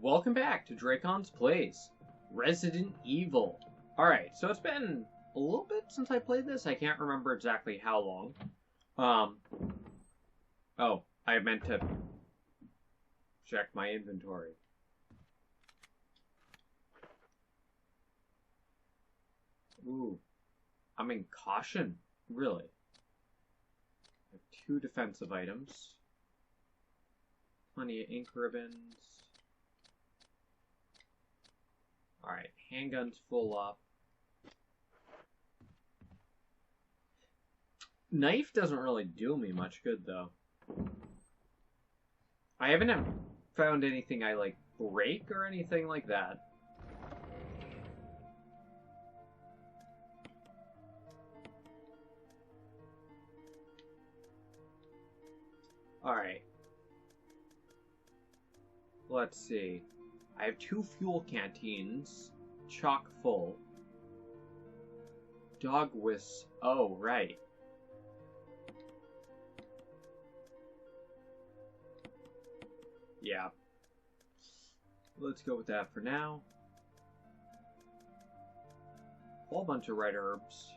Welcome back to Dracon's Place, Resident Evil. Alright, so it's been a little bit since I played this. I can't remember exactly how long. Oh, I meant to check my inventory. Ooh, I'm in caution, really. I have 2 defensive items. Plenty of ink ribbons. Alright, handgun's full up. Knife doesn't really do me much good, though. I haven't found anything I, like, break or anything like that. Alright. Let's see. I have 2 fuel canteens, chock full. Dog whisk. Oh, right. Yeah. Let's go with that for now. Whole bunch of red herbs.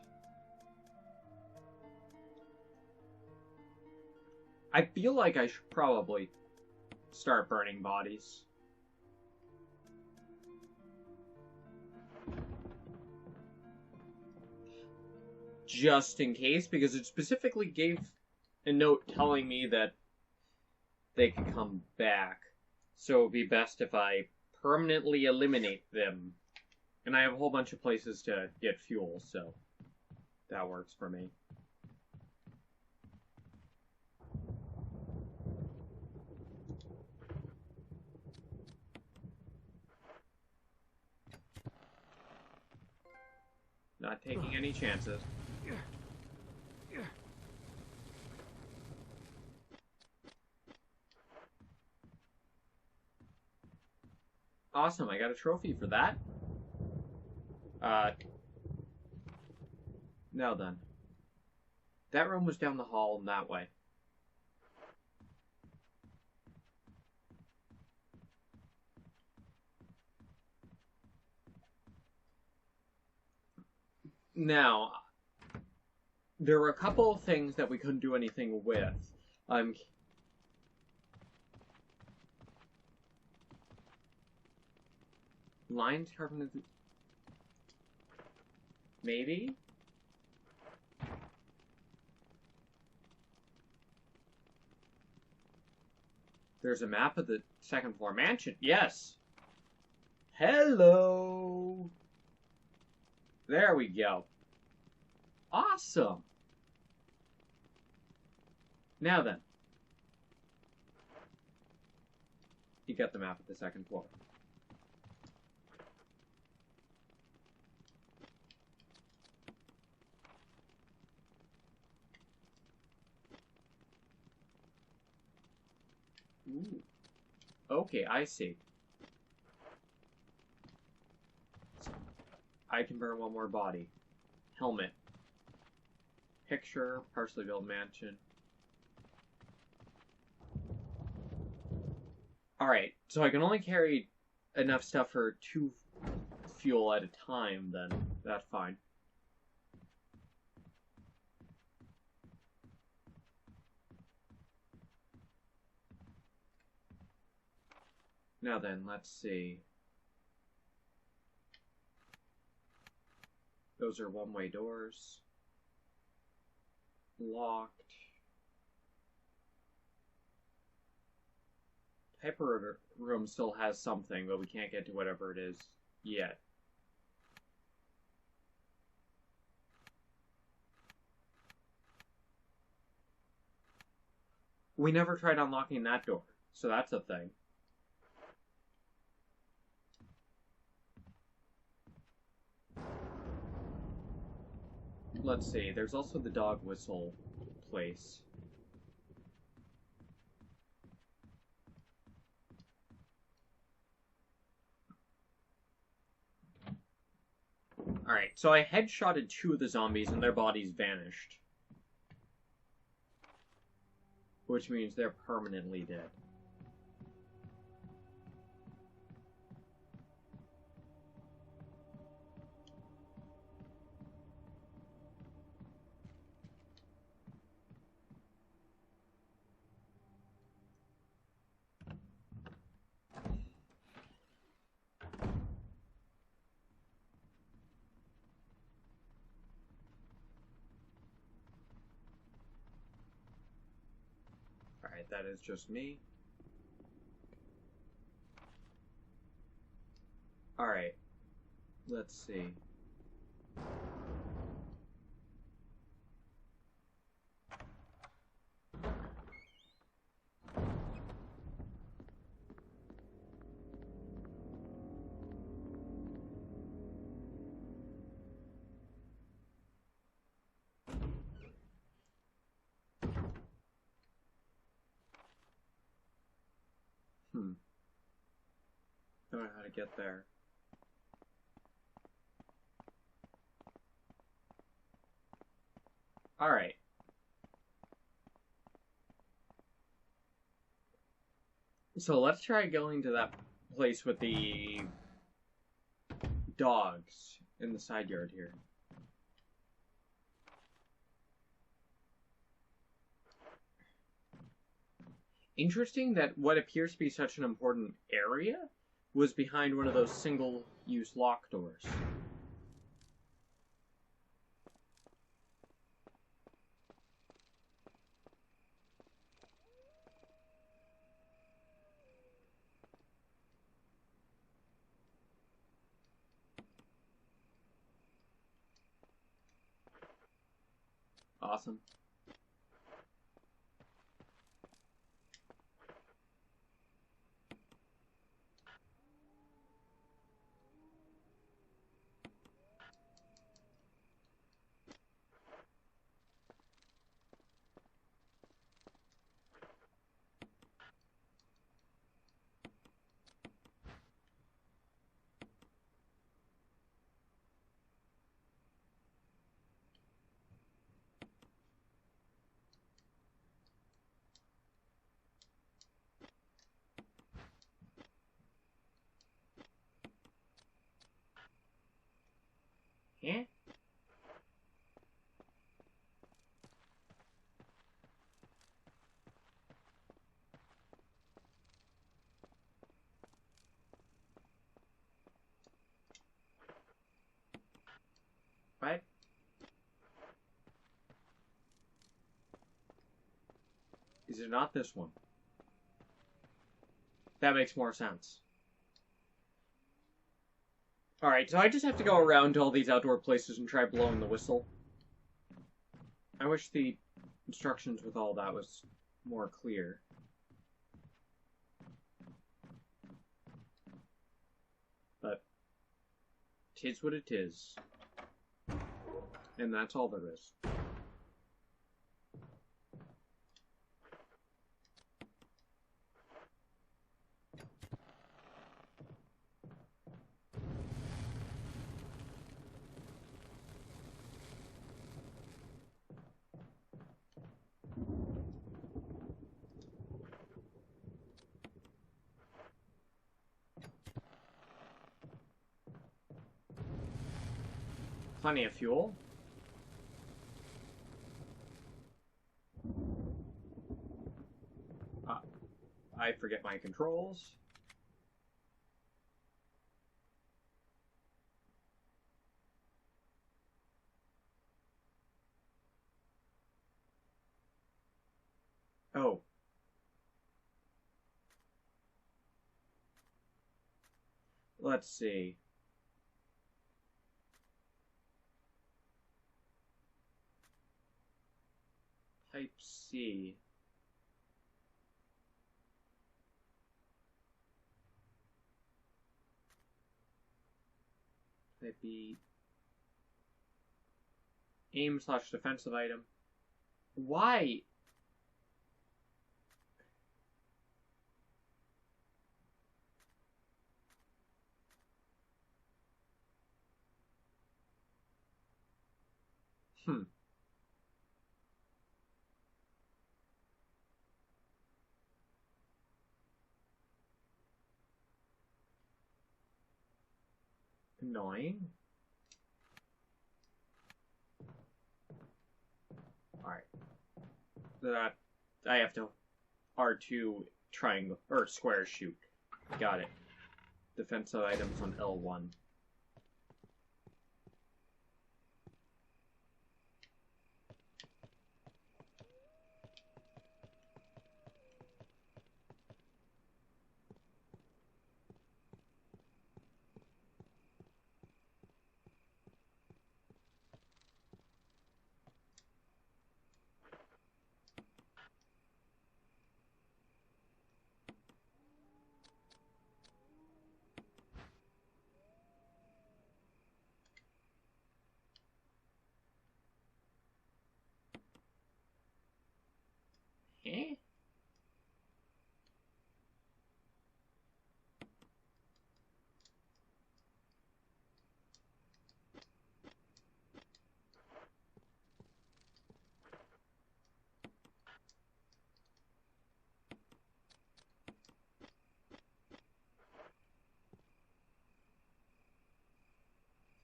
I feel like I should probably start burning bodies. Just in case, because it specifically gave a note telling me that they could come back. So it would be best if I permanently eliminate them. And I have a whole bunch of places to get fuel, so that works for me. Not taking any chances. Awesome, I got a trophy for that. Now then. That room was down the hall and that way. Now, there were a couple of things that we couldn't do anything with. Lines carved. Maybe? There's a map of the 2nd floor mansion. Yes! Hello! There we go. Awesome! Now then. You got the map of the 2nd floor. Ooh. Okay, I see. I can burn one more body. Helmet. Picture, partially built mansion. Alright, so I can only carry enough stuff for 2 fuel at a time, then. That's fine. Now then, let's see. Those are one-way doors. Locked. Hyper room still has something, but we can't get to whatever it is yet. We never tried unlocking that door, so that's a thing. Let's see, there's also the dog whistle place. Alright, so I headshotted 2 of the zombies and their bodies vanished. Which means they're permanently dead. Alright, that is just me. Alright. Let's see. Don't know how to get there. Alright. So let's try going to that place with the dogs in the side yard here. Interesting that what appears to be such an important area was behind one of those single-use lock doors. Awesome. Yeah? Right? Is it not this one? That makes more sense. Alright, so I just have to go around to all these outdoor places and try blowing the whistle. I wish the instructions with all that was more clear. But, 'tis what it is. And that's all there is. Plenty of fuel. I forget my controls. Oh. Let's see. Type C. Type B. Aim/defensive item. Why? Annoying. Alright. That I have to R2 triangle or square shoot. Got it. Defensive items on L1.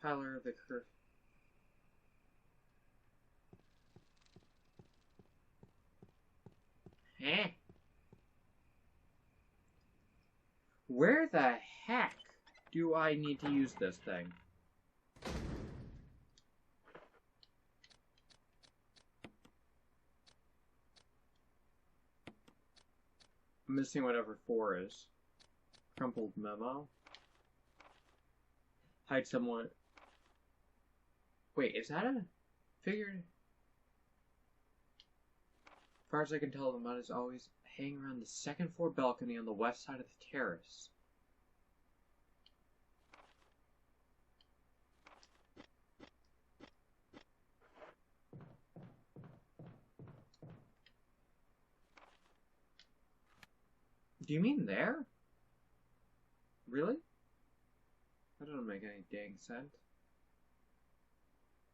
Tyler of the curse. Eh? Where the heck do I need to use this thing? I'm missing whatever 4 is. Crumpled memo. Hide someone. Wait, is that a figure? As far as I can tell, the mud is always hanging around the second floor balcony on the west side of the terrace. Do you mean there? Really? That doesn't make any dang sense.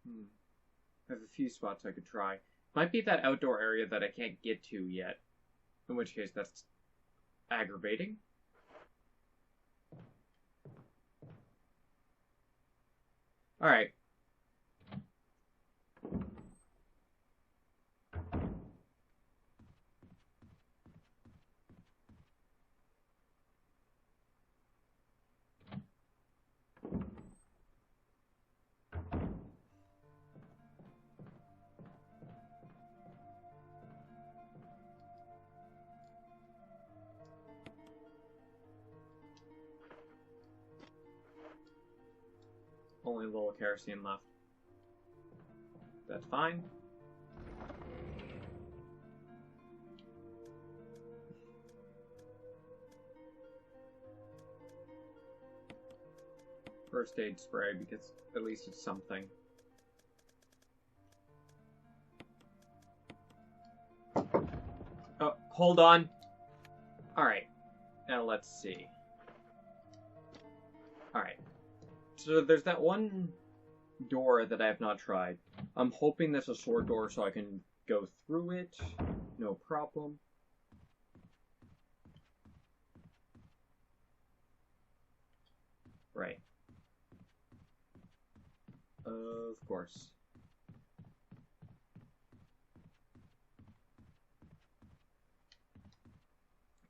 I have a few spots I could try. Might be that outdoor area that I can't get to yet. In which case, that's aggravating. Alright. Only a little kerosene left. That's fine. First aid spray, because at least it's something. Oh, hold on. Alright. Now let's see. Alright. So there's that one door that I have not tried. I'm hoping that's a sword door so I can go through it. No problem. Right. Of course.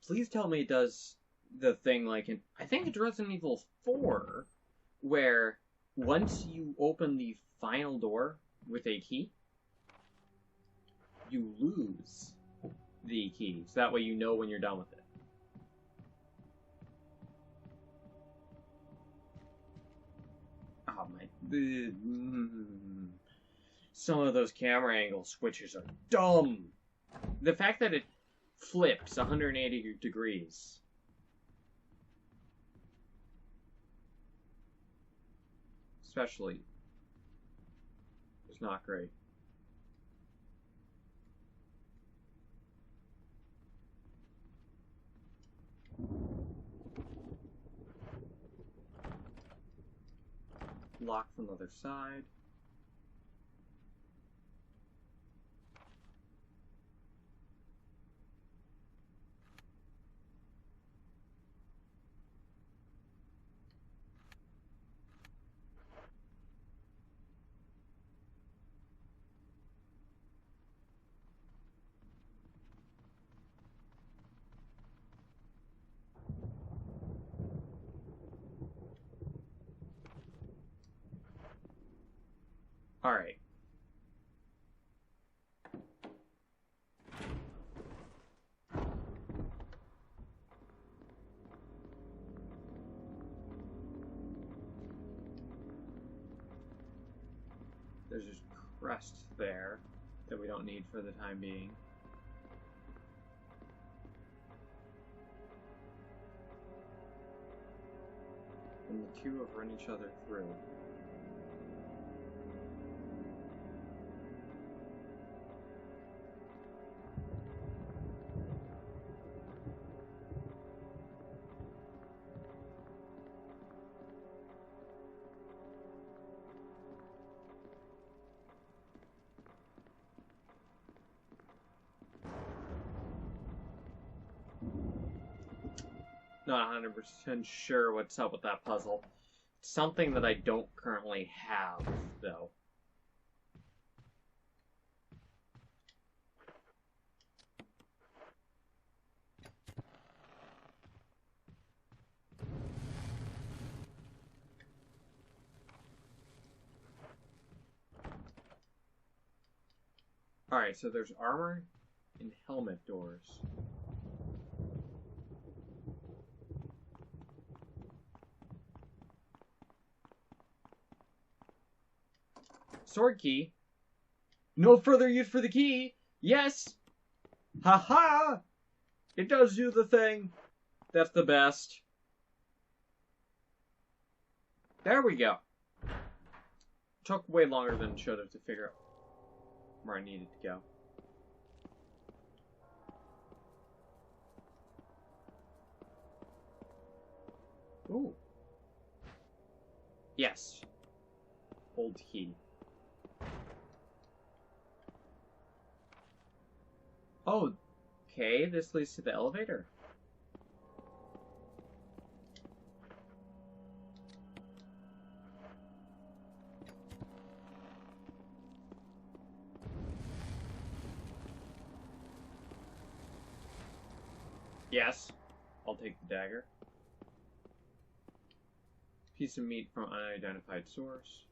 Please tell me it does the thing like in... I think it's Resident Evil 4, where once you open the final door with a key, you lose the key. So that way you know when you're done with it. Oh my... Some of those camera angle switches are dumb. The fact that it flips 180 degrees. Especially is not great. Lock from the other side. Alright. There's just crest there that we don't need for the time being. And the two have run each other through. Not 100% sure what's up with that puzzle. something that I don't currently have, though. Alright, so there's armor and helmet doors. Sword key. No further use for the key. Yes. Haha. It does do the thing. That's the best. There we go. Took way longer than it should have to figure out where I needed to go. Ooh. Yes. Hold key. Oh, okay, this leads to the elevator. Yes, I'll take the dagger. Piece of meat from unidentified source.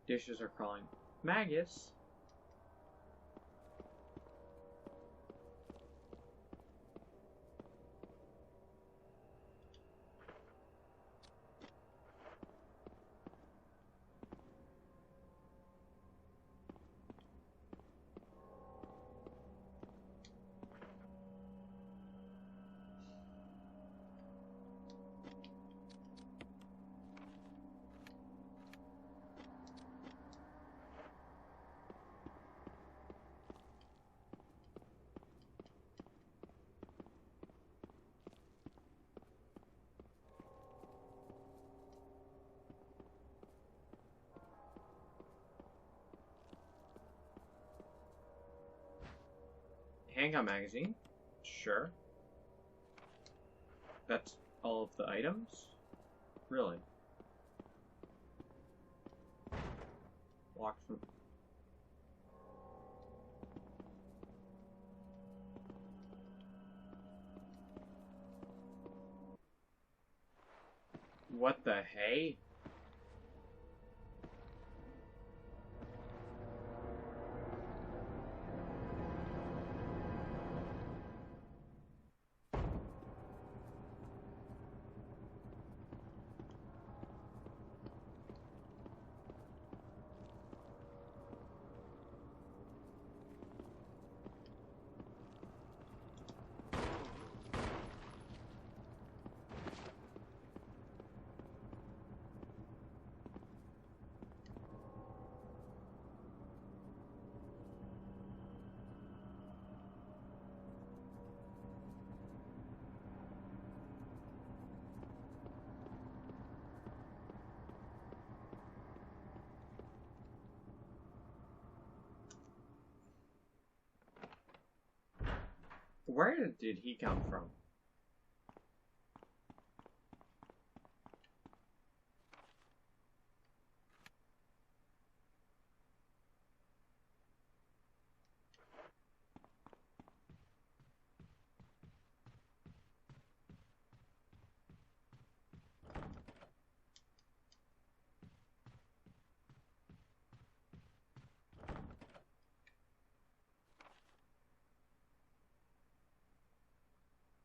Dishes are crawling. Maggots? Handgun magazine? Sure. That's all of the items? Really? Locked from... What the hey? Where did he come from?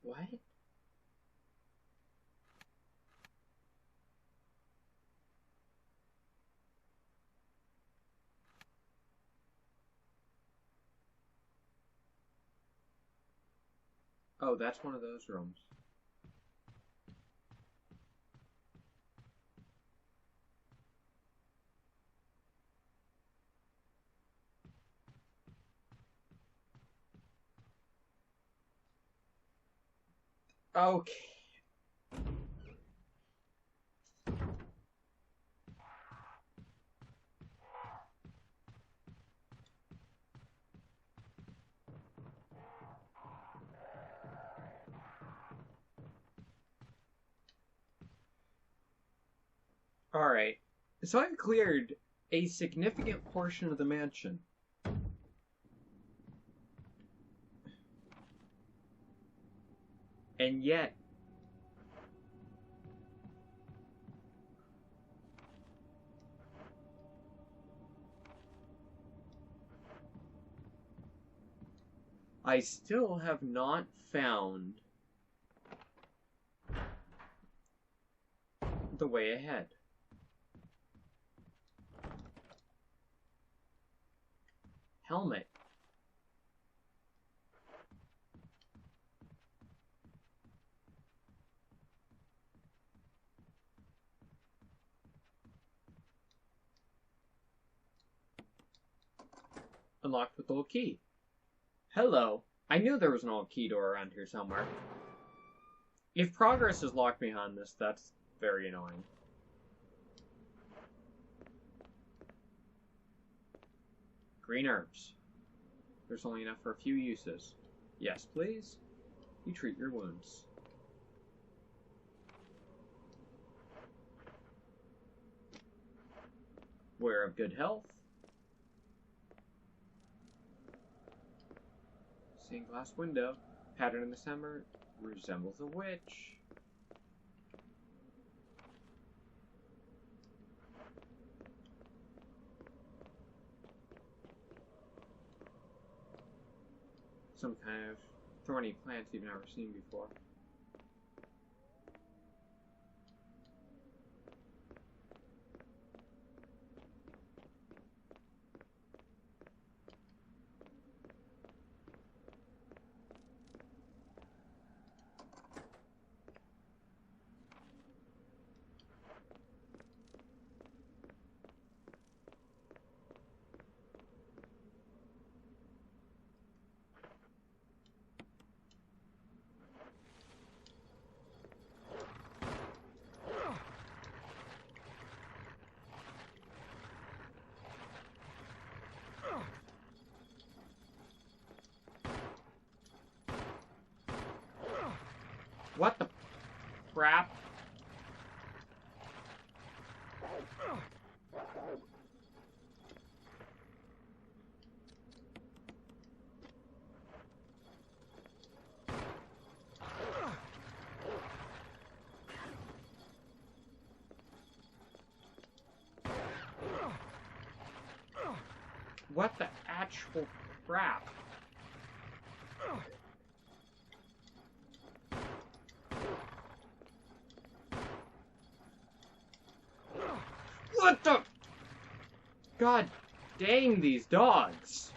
What? Oh, that's one of those rooms. Okay. Alright. So I've cleared a significant portion of the mansion. And yet, I still have not found the way ahead. Helmet. Unlocked with old key. Hello. I knew there was an old key door around here somewhere. If progress is locked behind this, that's very annoying. Green herbs. There's only enough for a few uses. Yes, please. You treat your wounds. We're of good health. Stained glass window. Pattern in the center. Resembles a witch. Some kind of thorny plant you've never seen before. What the crap? What the actual crap? What the? God dang these dogs.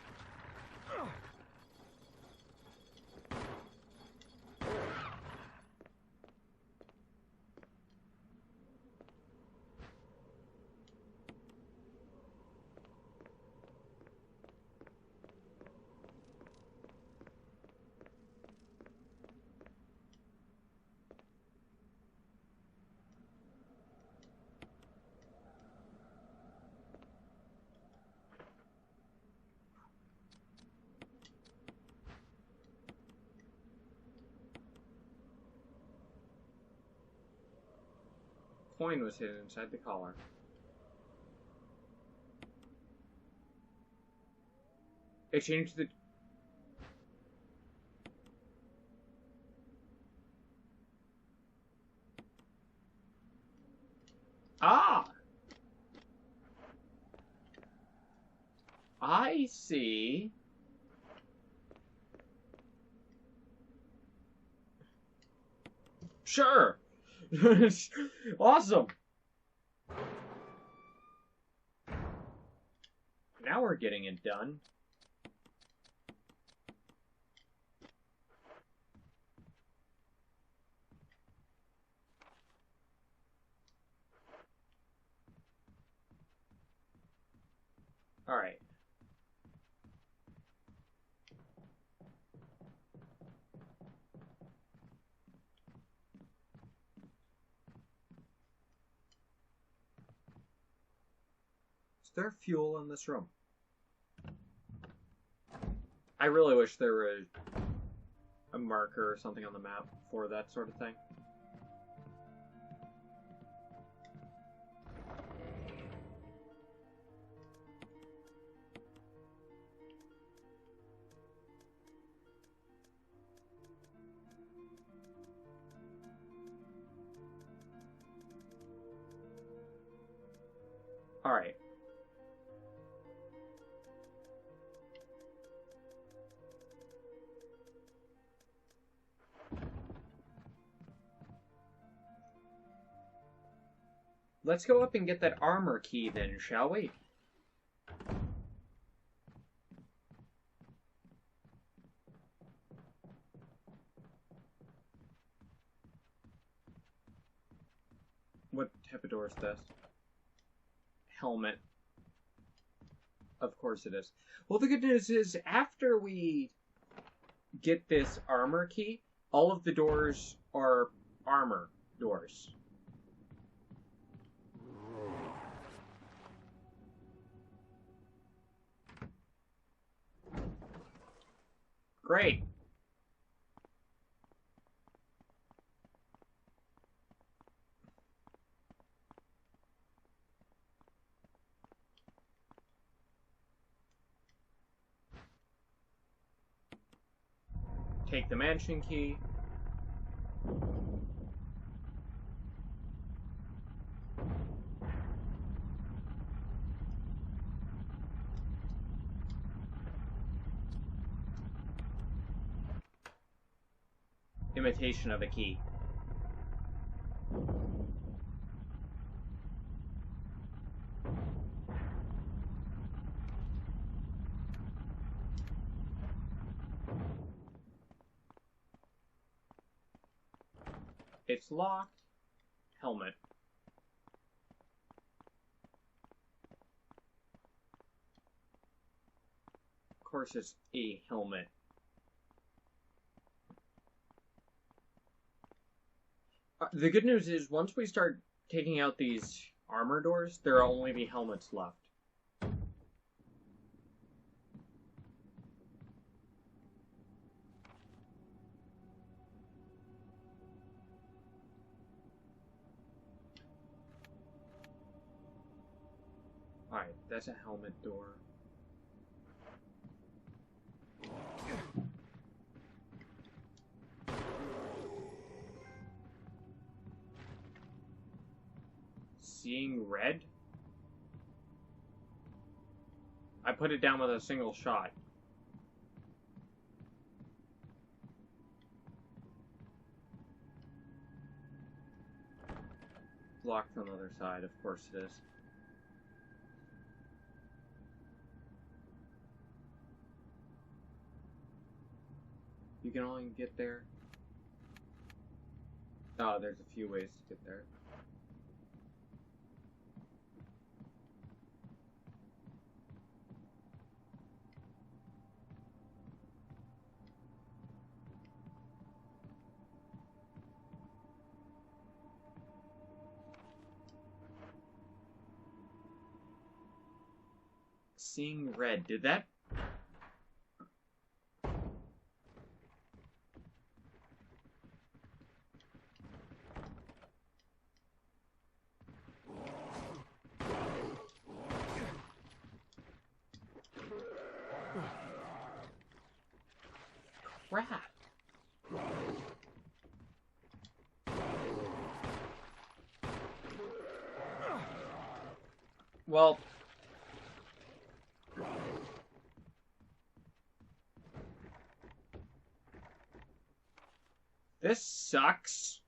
Coin was hidden inside the collar. Exchange the... Ah! I see. Sure! Awesome! Now we're getting it done. Alright. Is there fuel in this room? I really wish there were a marker or something on the map for that sort of thing. Alright. Let's go up and get that armor key then, shall we? What type of door is this? Helmet. Of course it is. Well, the good news is, after we get this armor key, all of the doors are armor doors. Great. Take the mansion key. Imitation of a key. It's locked. Helmet. Of course it's a helmet. The good news is, once we start taking out these armor doors, there will only be helmets left. Alright, that's a helmet door. Seeing red? I put it down with a single shot. Locked on the other side, of course it is. You can only get there. Oh, there's a few ways to get there. Seeing red. Did that? Crap. Well, this sucks.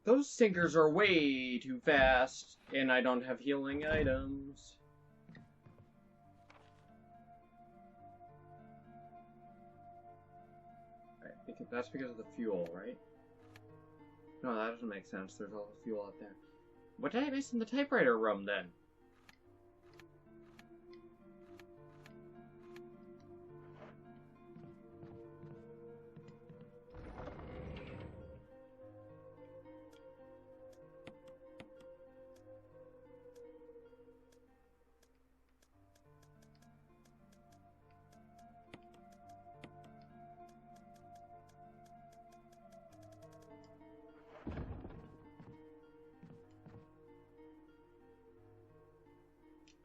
Those sinkers are way too fast, and I don't have healing items. Right, that's because of the fuel, right? No, that doesn't make sense. There's all the fuel out there. What did I miss in the typewriter room, then?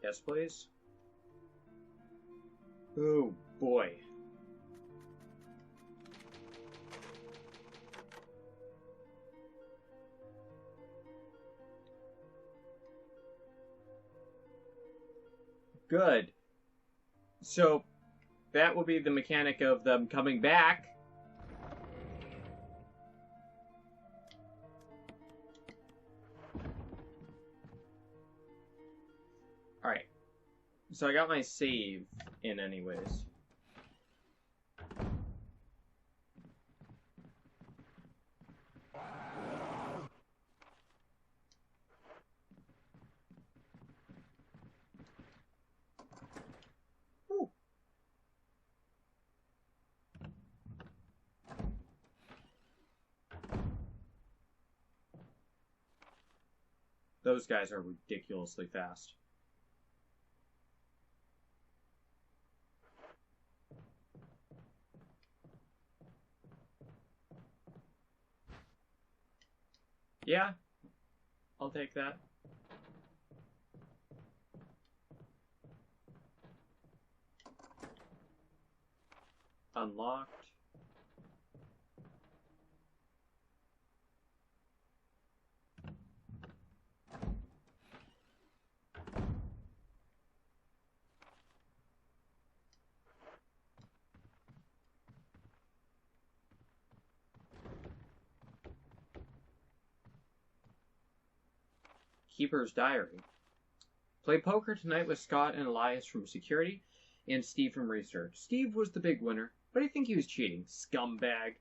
Yes, please. Oh boy. Good. So that will be the mechanic of them coming back. Alright. So I got my save in anyways. Whew. Those guys are ridiculously fast. Yeah, I'll take that. Unlocked. Keeper's Diary. Play poker tonight with Scott and Elias from security and Steve from research. Steve was the big winner, but I think he was cheating. Scumbag.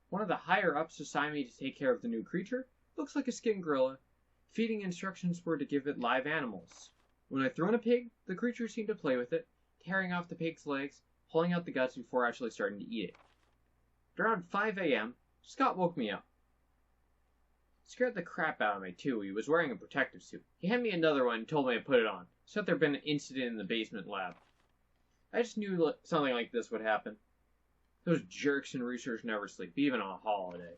One of the higher-ups assigned me to take care of the new creature. Looks like a skin gorilla. Feeding instructions were to give it live animals. When I threw in a pig, the creature seemed to play with it, tearing off the pig's legs, pulling out the guts before actually starting to eat it. Around 5 a.m., Scott woke me up. Scared the crap out of me, too. He was wearing a protective suit. He handed me another one and told me to put it on. Said there'd been an incident in the basement lab. I just knew something like this would happen. Those jerks in research never sleep, even on a holiday.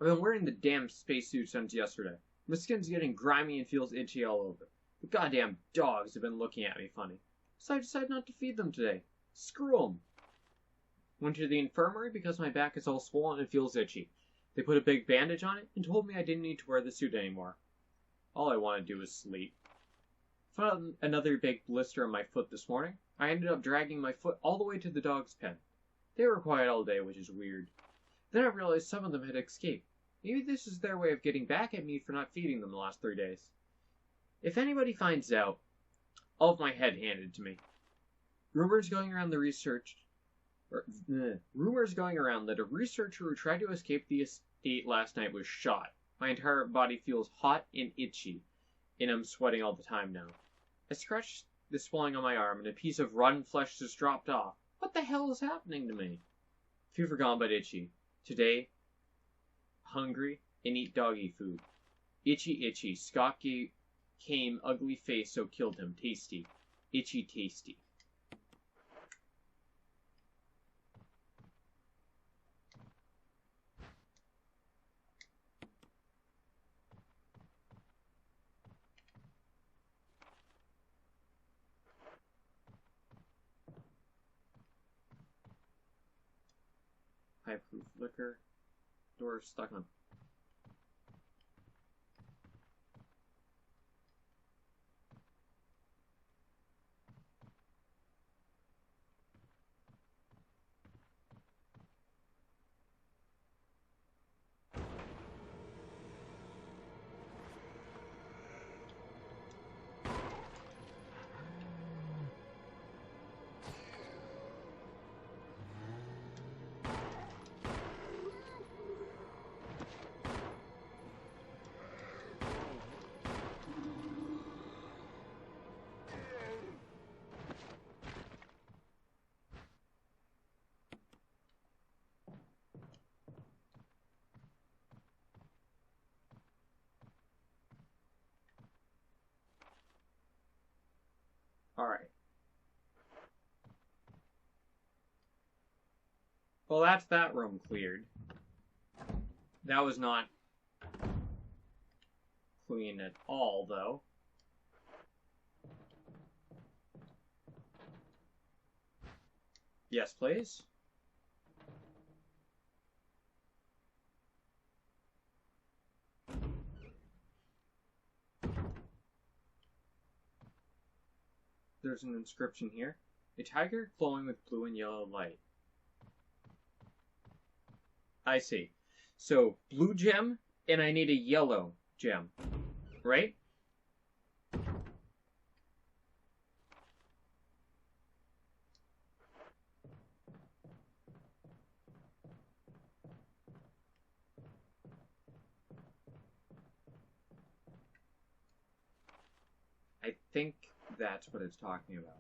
I've been wearing the damn spacesuit since yesterday. My skin's getting grimy and feels itchy all over. The goddamn dogs have been looking at me funny. So I decided not to feed them today. Screw them. Went to the infirmary because my back is all swollen and feels itchy. They put a big bandage on it and told me I didn't need to wear the suit anymore. All I want to do is sleep. Found another big blister on my foot this morning. I ended up dragging my foot all the way to the dog's pen. They were quiet all day, which is weird. Then I realized some of them had escaped. Maybe this is their way of getting back at me for not feeding them the last 3 days. If anybody finds out, I'll have my head handed to me. Rumors going around that a researcher who tried to escape the estate last night was shot. My entire body feels hot and itchy, and I'm sweating all the time now. I scratched the swelling on my arm, and a piece of rotten flesh just dropped off. What the hell is happening to me? Fever gone but itchy. Today, hungry, and eat doggy food. Itchy, itchy. Scott came ugly face, so killed him. Tasty. Itchy, tasty. High-proof liquor. Door stuck on. Alright. Well, that's that room cleared. That was not clean at all, though. Yes, please. There's an inscription here. A tiger glowing with blue and yellow light. I see. So, blue gem, and I need a yellow gem. Right? I think that's what it's talking about.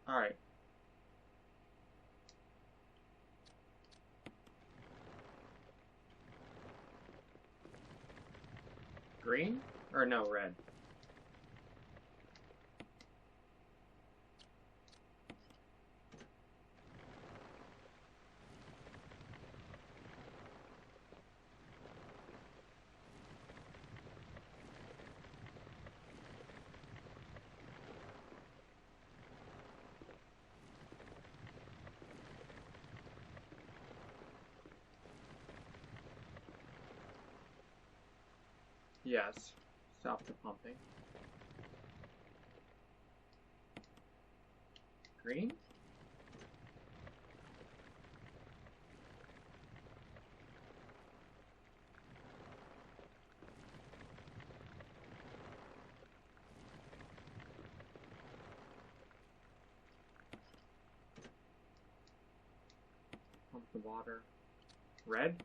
Alright. Green? Or no, red. Yes. Stop the pumping. Green? Pump the water. Red?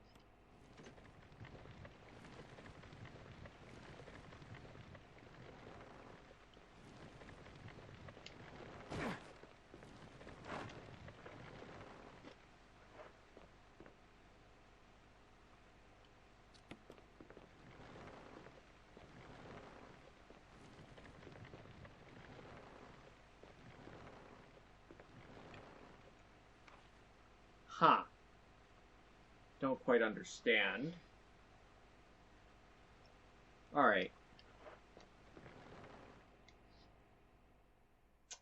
Huh. Don't quite understand. Alright.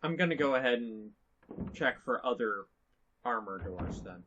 I'm gonna go ahead and check for other armor doors then.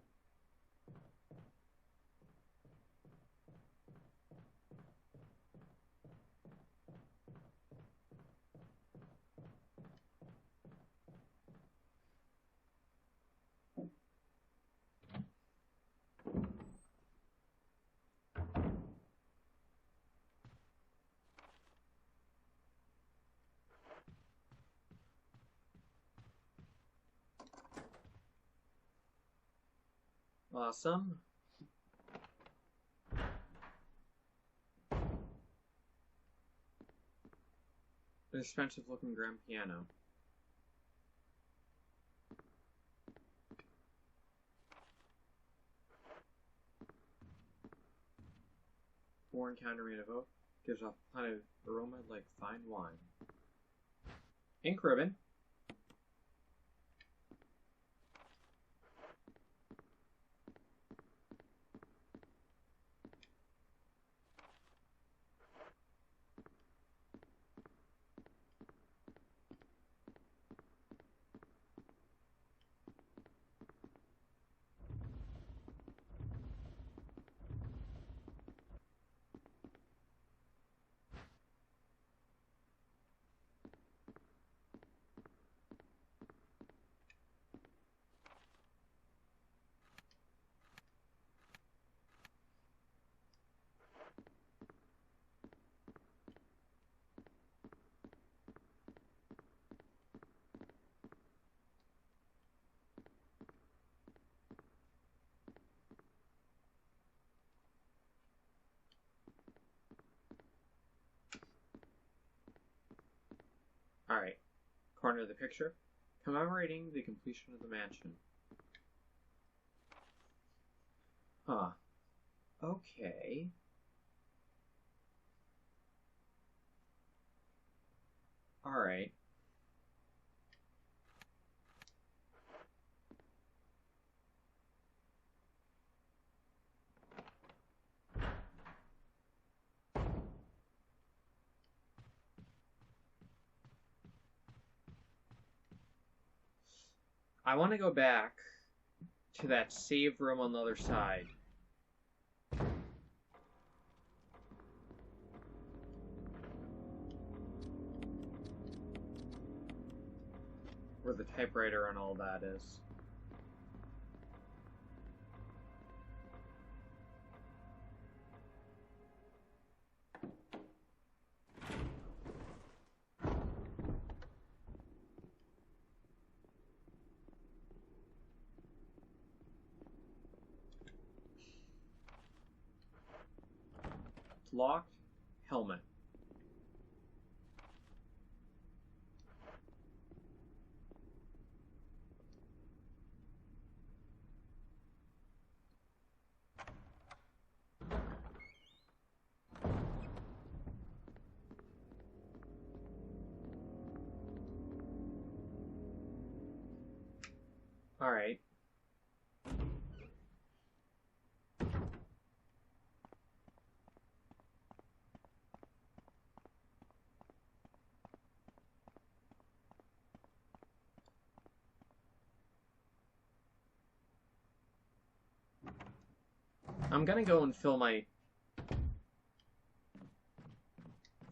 Awesome. An expensive looking grand piano. Foreign countermade of oak. Gives off a kind of aroma like fine wine. Ink ribbon. corner of the picture, commemorating the completion of the mansion. Huh. Okay. Alright. I want to go back to that save room on the other side. Where the typewriter and all that is. It's locked. Helmet. Alright. I'm gonna go and fill my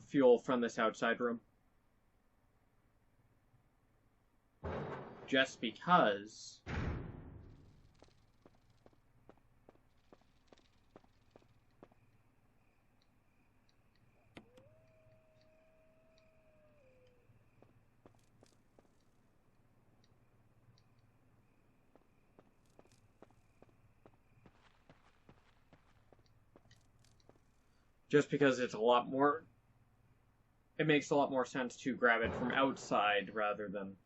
fuel from this outside room. Just because... Just because it's a lot more... It makes a lot more sense to grab it from outside rather than...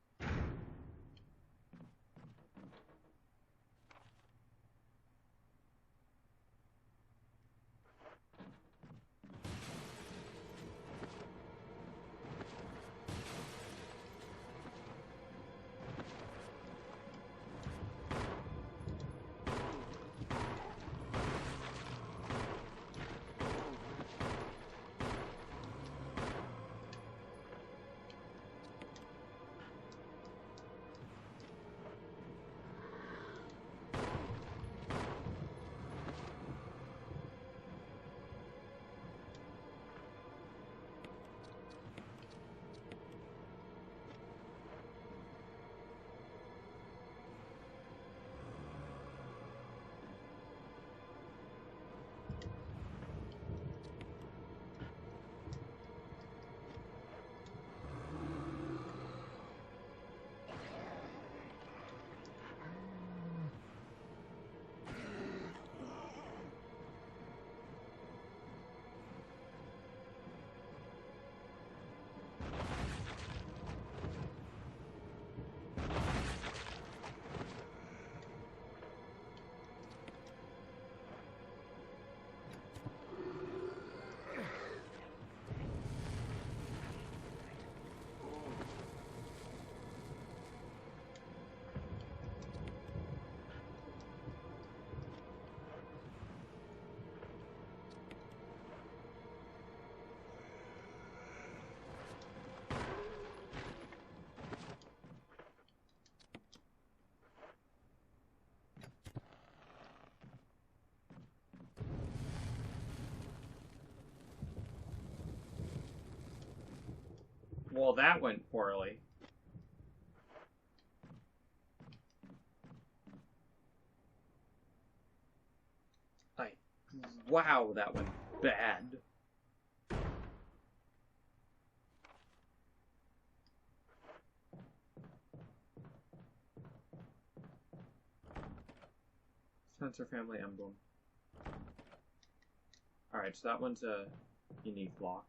Well, that went poorly. Wow, that went bad. Spencer family emblem. Alright, so that one's a unique block.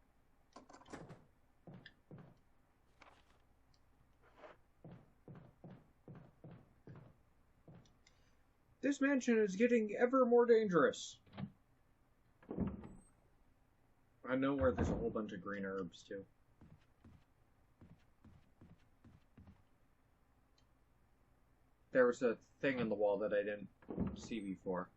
This mansion is getting ever more dangerous. I know where there's a whole bunch of green herbs, too. There was a thing on the wall that I didn't see before.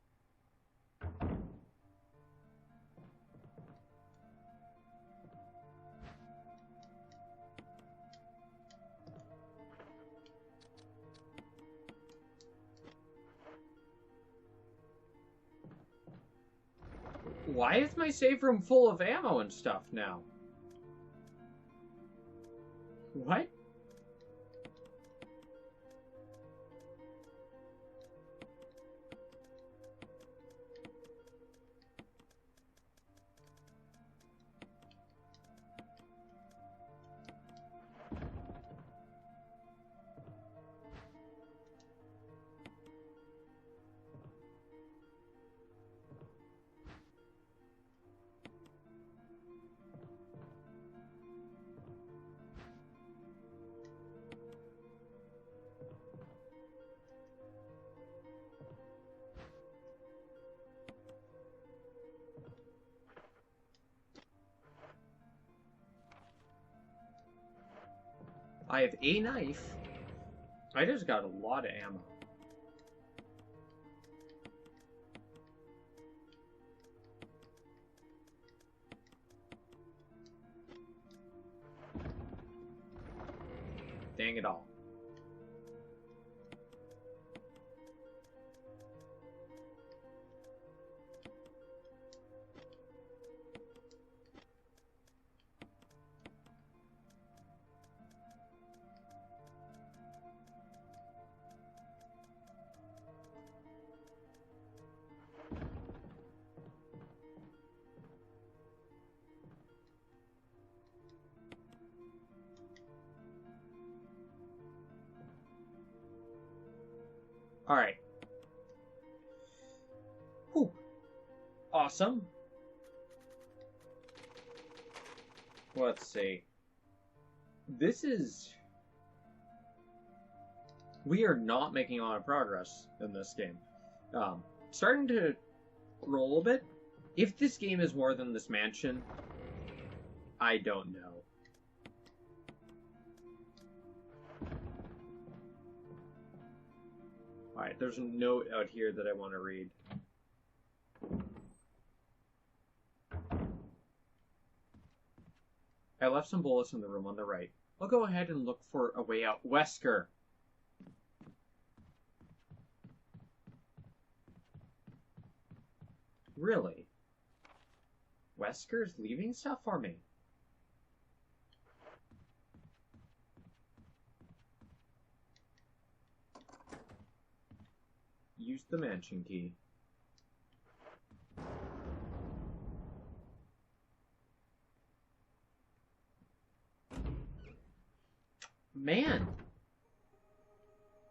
Why is my save room full of ammo and stuff now? What? I have a knife. I just got a lot of ammo. Dang it all. Alright. Whew. Awesome. Let's see. This is... We are not making a lot of progress in this game. Starting to roll a bit. If this game is more than this mansion, I don't know. Alright, there's a note out here that I want to read. I left some bullets in the room on the right. I'll go ahead and look for a way out. Wesker! Really? Wesker's leaving stuff for me? Use the mansion key. Man!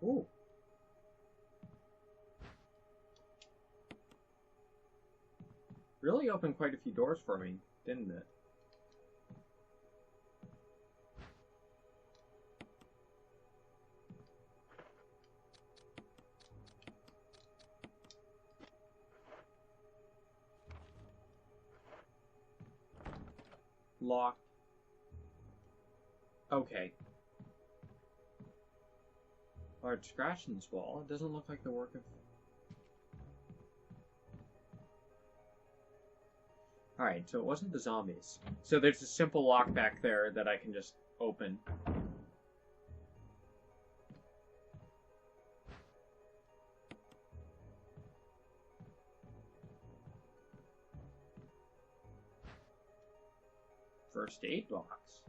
Ooh. Really opened quite a few doors for me, didn't it? Locked. Okay. Large scratch in this wall. It doesn't look like the work of... Alright, so it wasn't the zombies. So there's a simple lock back there that I can just open. First aid box.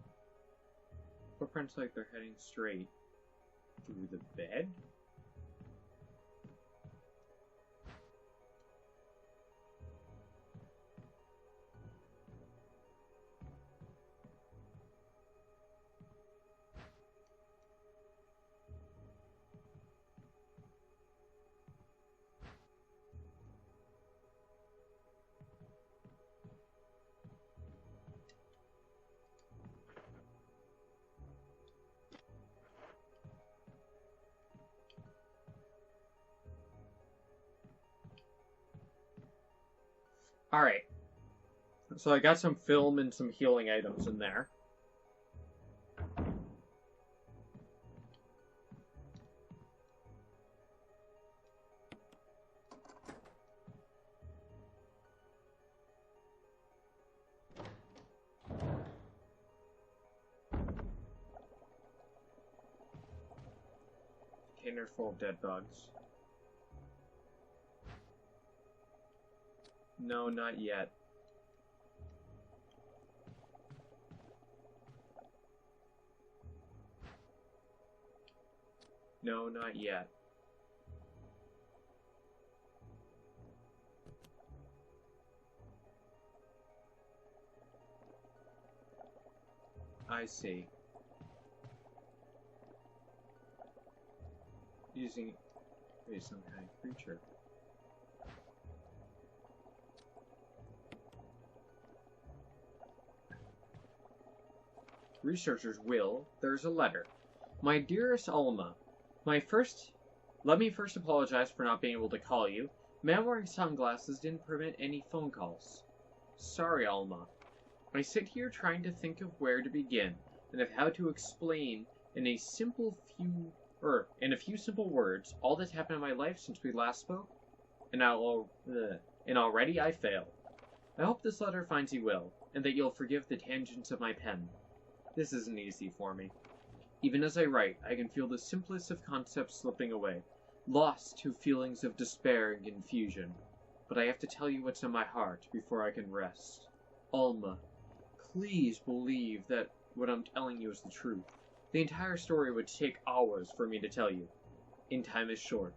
Footprints like they're heading straight through the bed. Alright. So I got some film and some healing items in there. Container full of dead bugs. No, not yet. No, not yet. I see. Using some kind of creature. Researchers will. There's a letter. My dearest Alma, let me first apologize for not being able to call you. Man wearing sunglasses didn't prevent any phone calls. Sorry, Alma. I sit here trying to think of where to begin, and of how to explain in a few simple words all that's happened in my life since we last spoke, and already I fail. I hope this letter finds you well, and that you'll forgive the tangents of my pen. This isn't easy for me. Even as I write, I can feel the simplest of concepts slipping away, lost to feelings of despair and confusion. But I have to tell you what's in my heart before I can rest. Alma, please believe that what I'm telling you is the truth. The entire story would take hours for me to tell you, and time is short.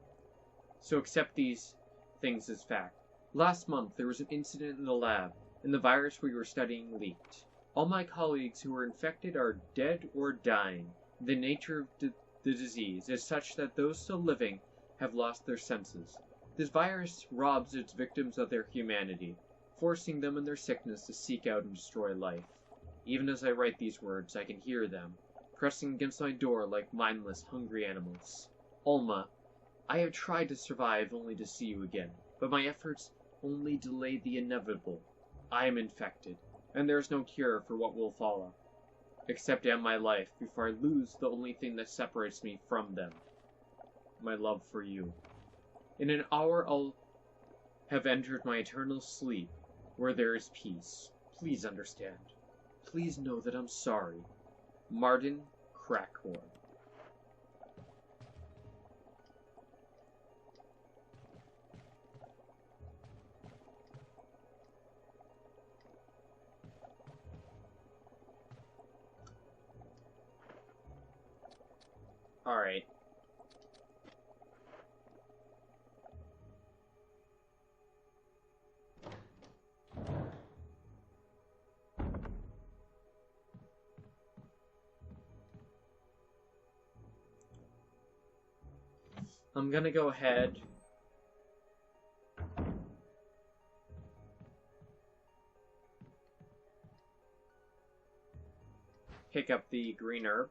So accept these things as fact. Last month, there was an incident in the lab, and the virus we were studying leaked. All my colleagues who were infected are dead or dying. The nature of the disease is such that those still living have lost their senses. This virus robs its victims of their humanity, forcing them in their sickness to seek out and destroy life. Even as I write these words, I can hear them, pressing against my door like mindless, hungry animals. Alma, I have tried to survive only to see you again, but my efforts only delay the inevitable. I am infected, and there is no cure for what will follow, except to end my life before I lose the only thing that separates me from them, my love for you. In an hour I'll have entered my eternal sleep, where there is peace. Please understand. Please know that I'm sorry. Martin Crackhorn. Alright. I'm gonna go ahead pick up the green herb.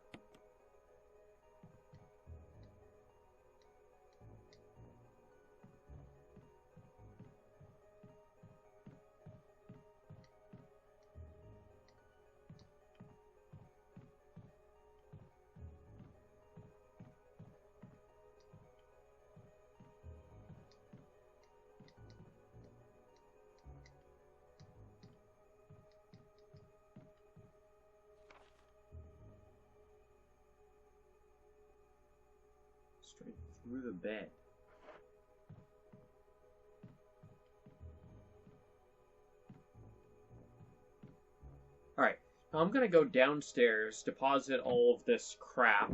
Straight through the bed. Alright, now I'm gonna go downstairs, deposit all of this crap.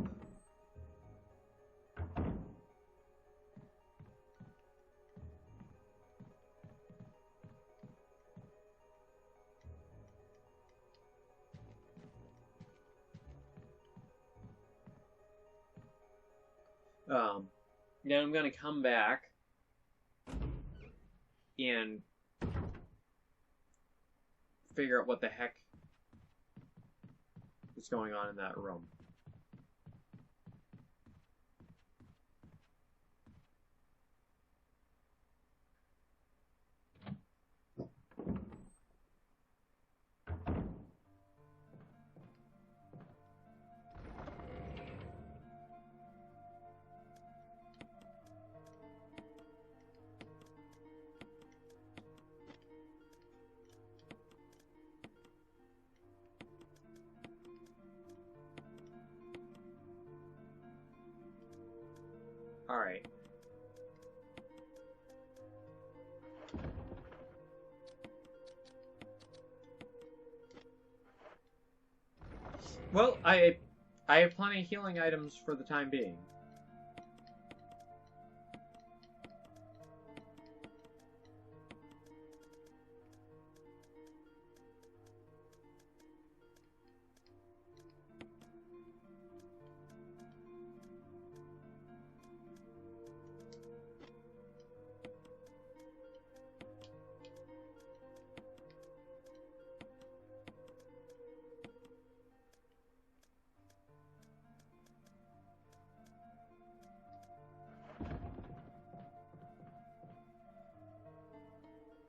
Then I'm gonna come back and figure out what the heck is going on in that room. Alright. Well, I have plenty of healing items for the time being.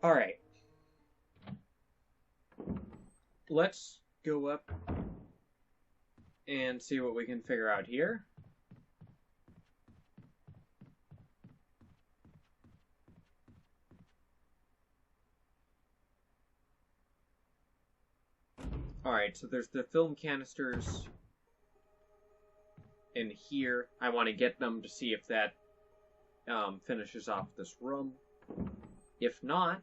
Alright. Let's go up and see what we can figure out here. Alright, so there's the film canisters in here. I want to get them to see if that finishes off this room. If not,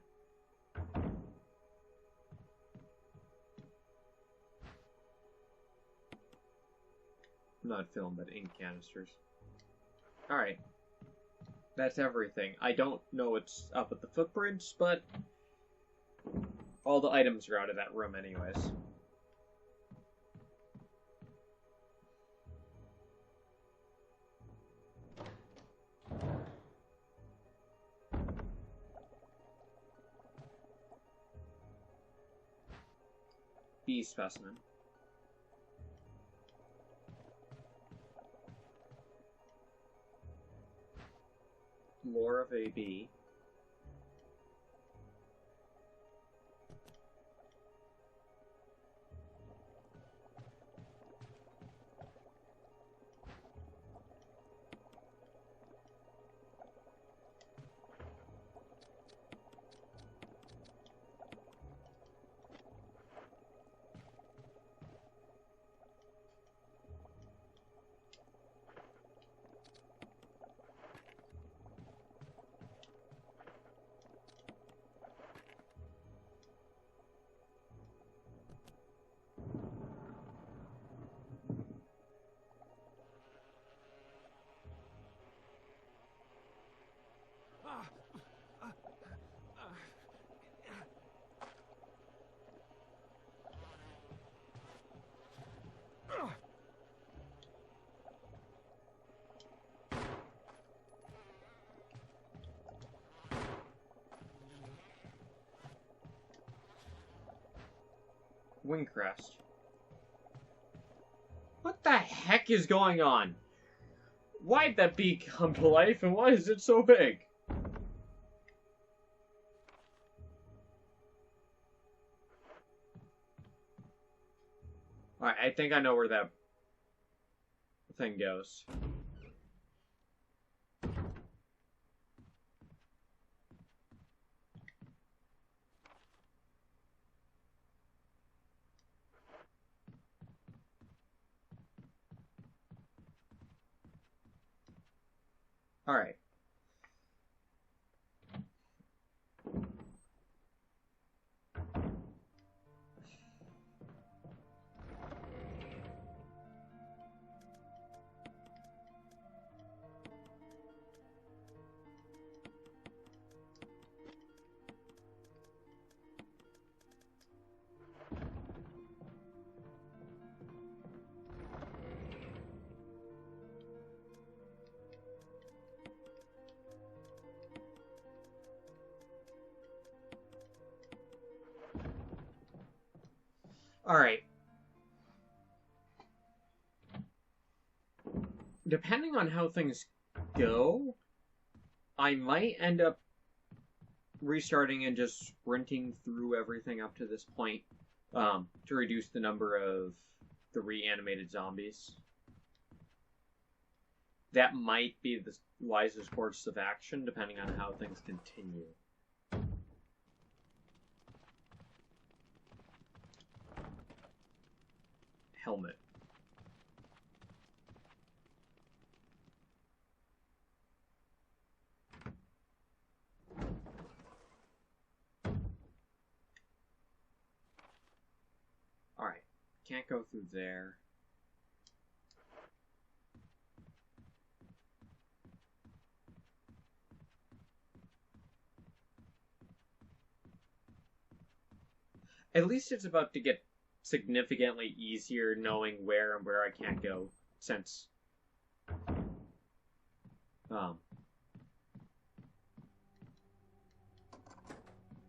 not film, but ink canisters. Alright. That's everything. I don't know what's up with the footprints, but all the items are out of that room anyways. B specimen. Lore of a bee. Wingcrest. What the heck is going on? Why'd that bee come to life, and why is it so big? Alright, I think I know where that thing goes. Alright. Alright. Depending on how things go, I might end up restarting and just sprinting through everything up to this point to reduce the number of the reanimated zombies. That might be the wisest course of action, depending on how things continue. Helmet. can't go through there. At least it's about to get significantly easier knowing where and where I can't go, since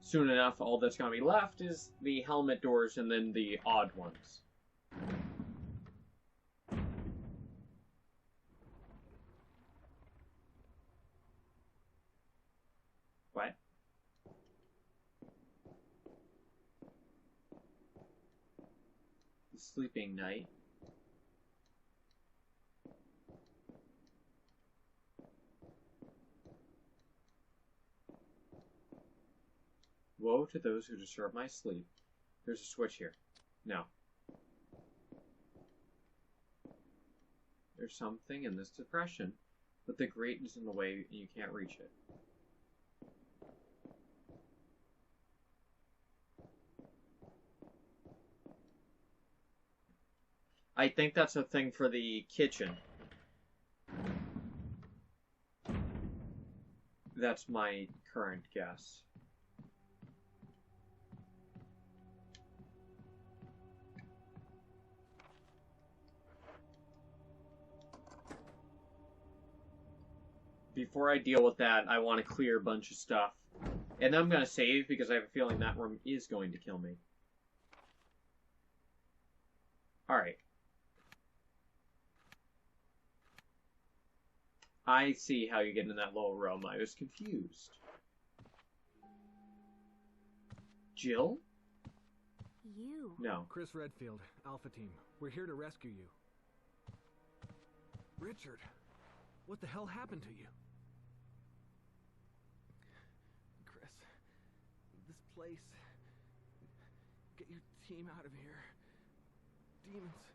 soon enough all that's gonna be left is the helmet doors and then the odd ones. What? The sleeping night. Woe to those who disturb my sleep. There's a switch here. No. There's something in this depression, but the grate is in the way and you can't reach it. I think that's a thing for the kitchen. That's my current guess. Before I deal with that, I want to clear a bunch of stuff. And then I'm going to save because I have a feeling that room is going to kill me. Alright. I see how you get in that lower room. I was confused. Jill? You? No. Chris Redfield, Alpha Team. We're here to rescue you. Richard, what the hell happened to you? Chris, this place. Get your team out of here. Demons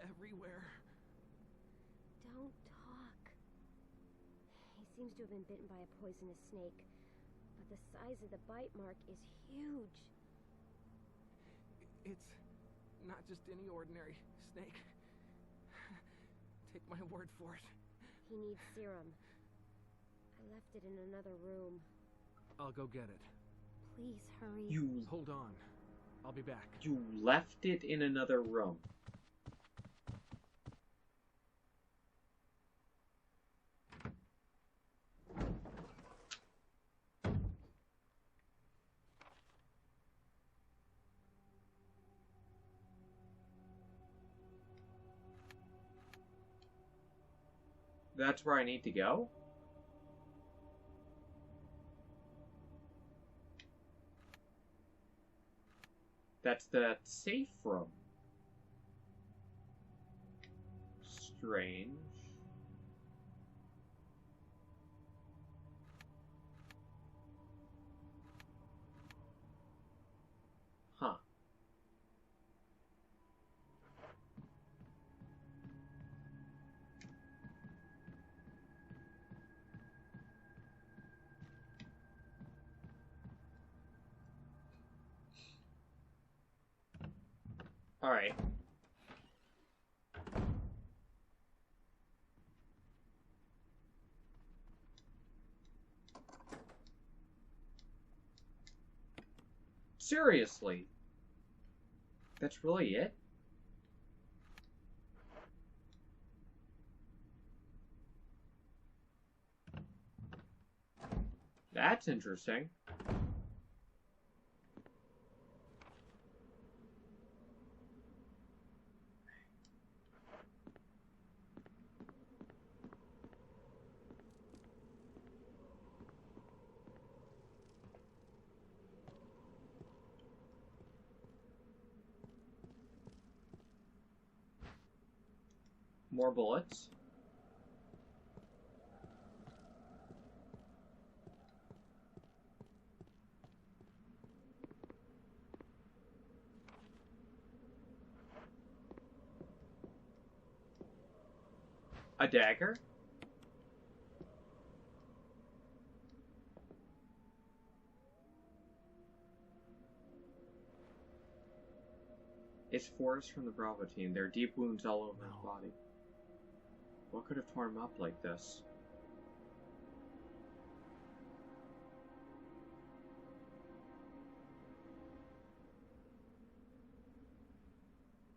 everywhere. Don't talk. He seems to have been bitten by a poisonous snake, but the size of the bite mark is huge. It's not just any ordinary snake. Take my word for it. He needs serum. I left it in another room. I'll go get it. Please hurry. You Hold on. I'll be back. You left it in another room. That's where I need to go? That's the safe room. Strange. Huh. All right. Seriously? That's really it? That's interesting. More bullets. A dagger? It's Forrest from the Bravo team. There are deep wounds all over his No. body. What could have torn him up like this?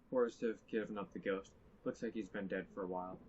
Forrest to have given up the ghost. Looks like he's been dead for a while.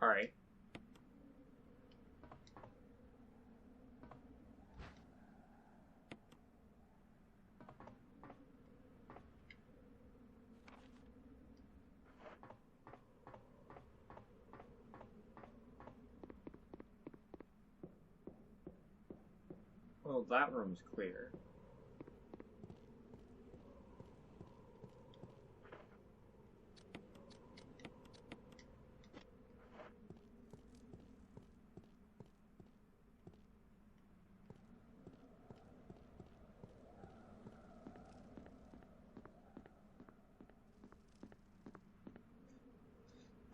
Alright. Well, that room's clear.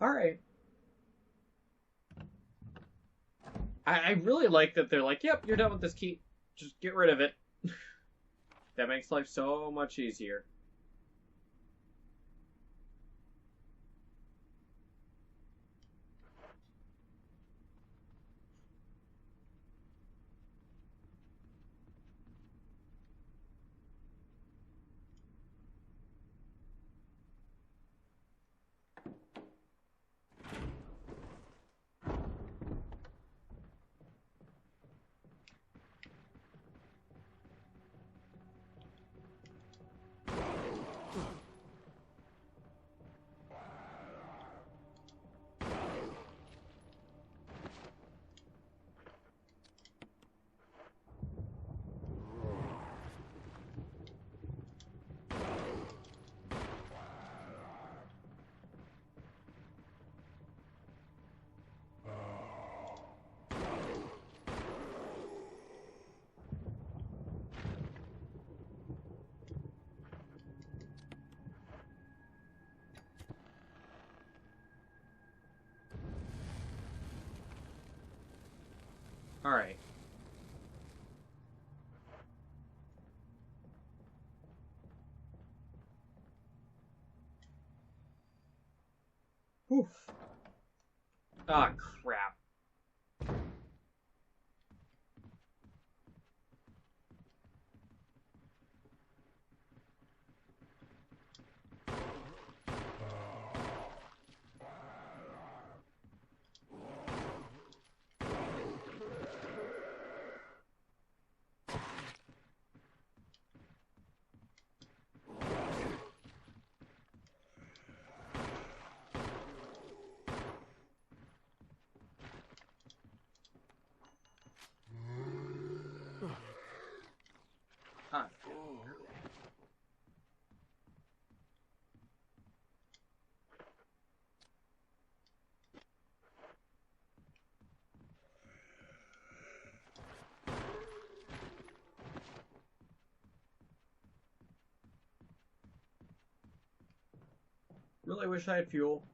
Alright. I really like that they're like, yep, you're done with this key. Just get rid of it. That makes life so much easier. Alright. Oof. Ah, crap. Ah. Really wish I had fuel.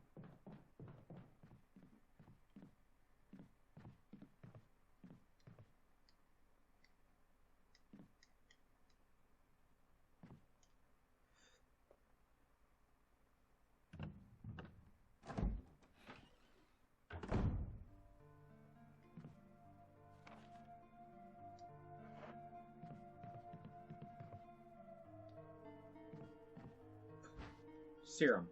Serum.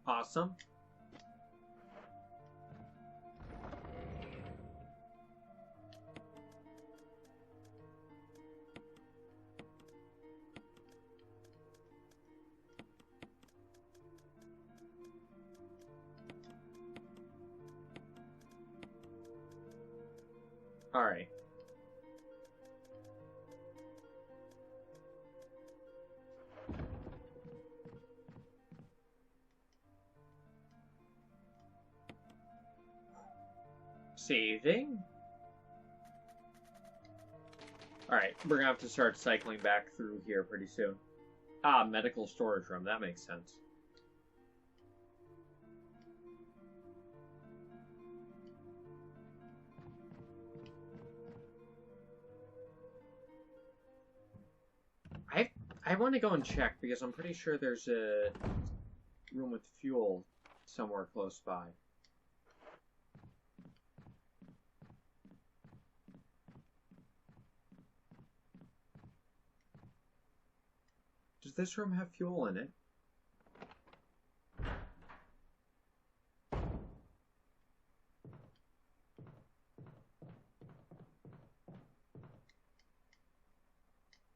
Awesome. Alright. Saving? Alright, we're gonna have to start cycling back through here pretty soon. Ah, medical storage room, that makes sense. I want to go and check because I'm pretty sure there's a room with fuel somewhere close by. Does this room have fuel in it?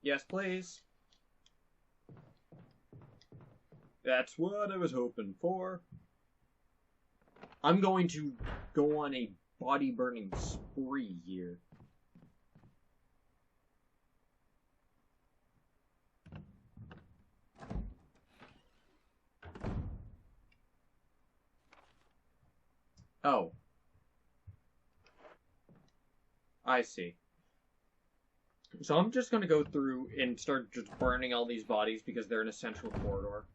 Yes, please. That's what I was hoping for. I'm going to go on a body-burning spree here. Oh. I see. So I'm just going to go through and start just burning all these bodies because they're in a central corridor.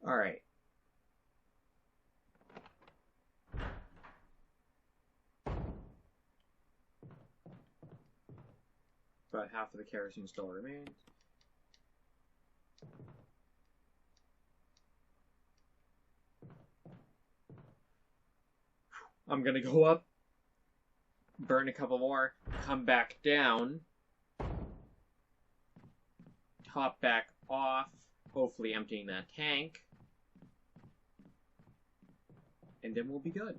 Alright. About half of the kerosene still remains. I'm gonna go up, burn a couple more, come back down, top back off, hopefully emptying that tank, and then we'll be good.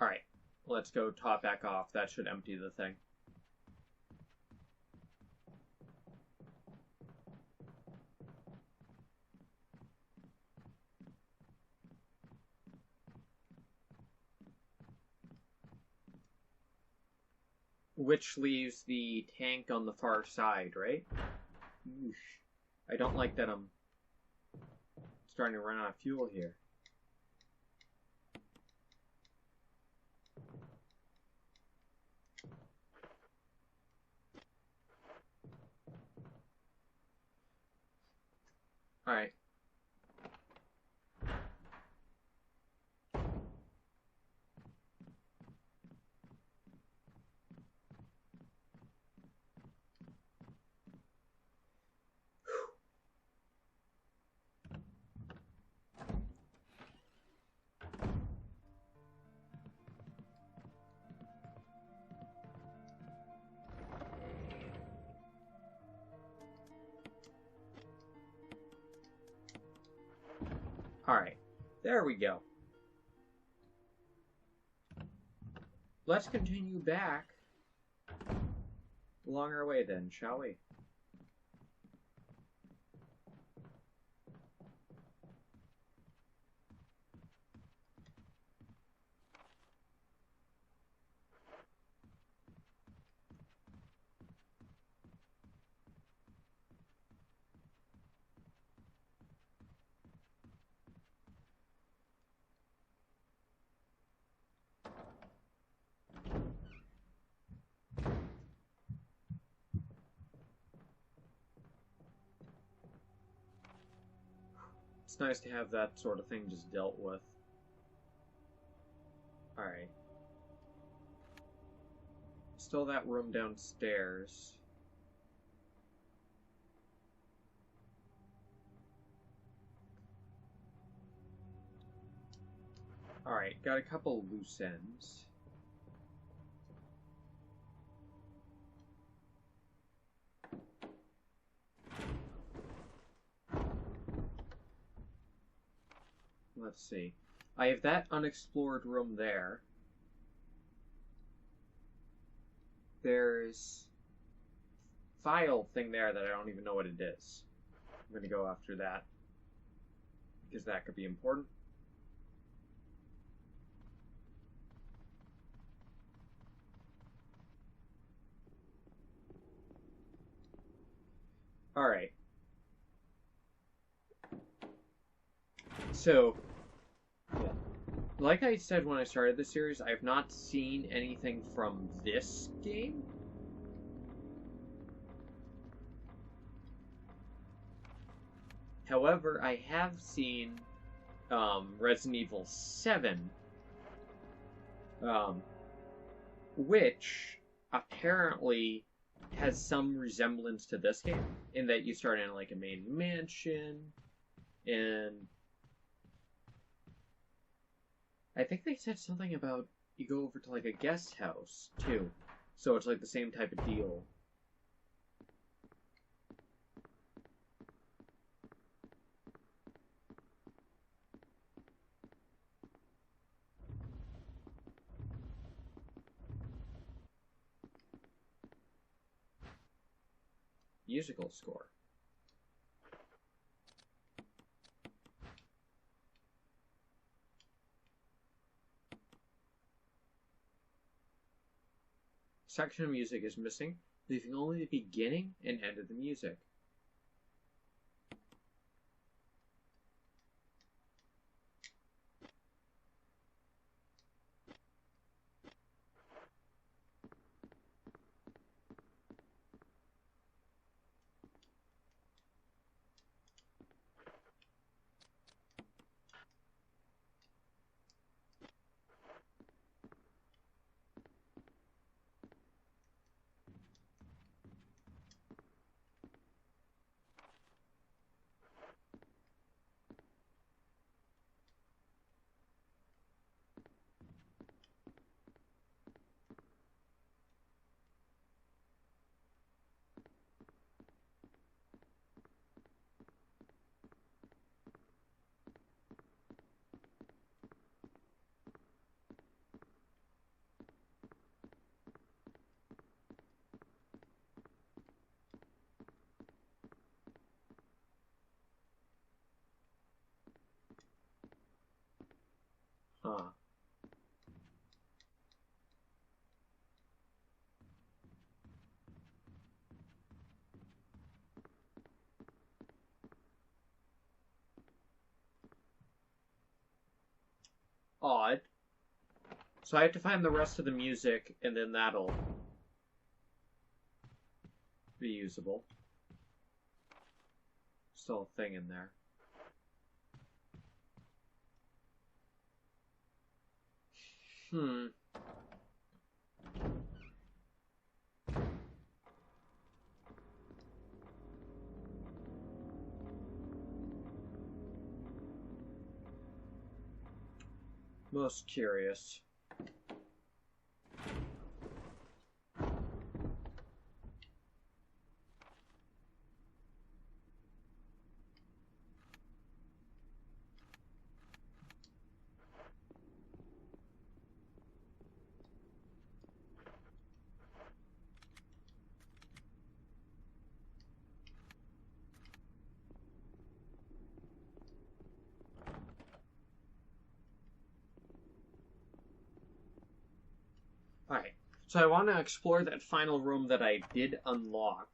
Alright, let's go top back off. That should empty the thing. Which leaves the tank on the far side, right? Oof. I don't like that I'm starting to run out of fuel here. Alright. Alright, there we go. Let's continue back along our way then, shall we? It's nice to have that sort of thing just dealt with. Alright. Still that room downstairs. Alright, got a couple loose ends. Let's see. I have that unexplored room there. There's a file thing there that I don't even know what it is. I'm going to go after that, because that could be important. Alright. So, yeah. Like I said when I started the series, I have not seen anything from this game. However, I have seen Resident Evil 7, which apparently has some resemblance to this game, in that you start in like a main mansion, and I think they said something about you go over to like a guest house too, so it's like the same type of deal. Musical score. Section of music is missing, leaving only the beginning and end of the music. Huh. Odd. So I have to find the rest of the music, and then that'll be usable. Still a thing in there. Most curious. Alright, so I want to explore that final room that I did unlock.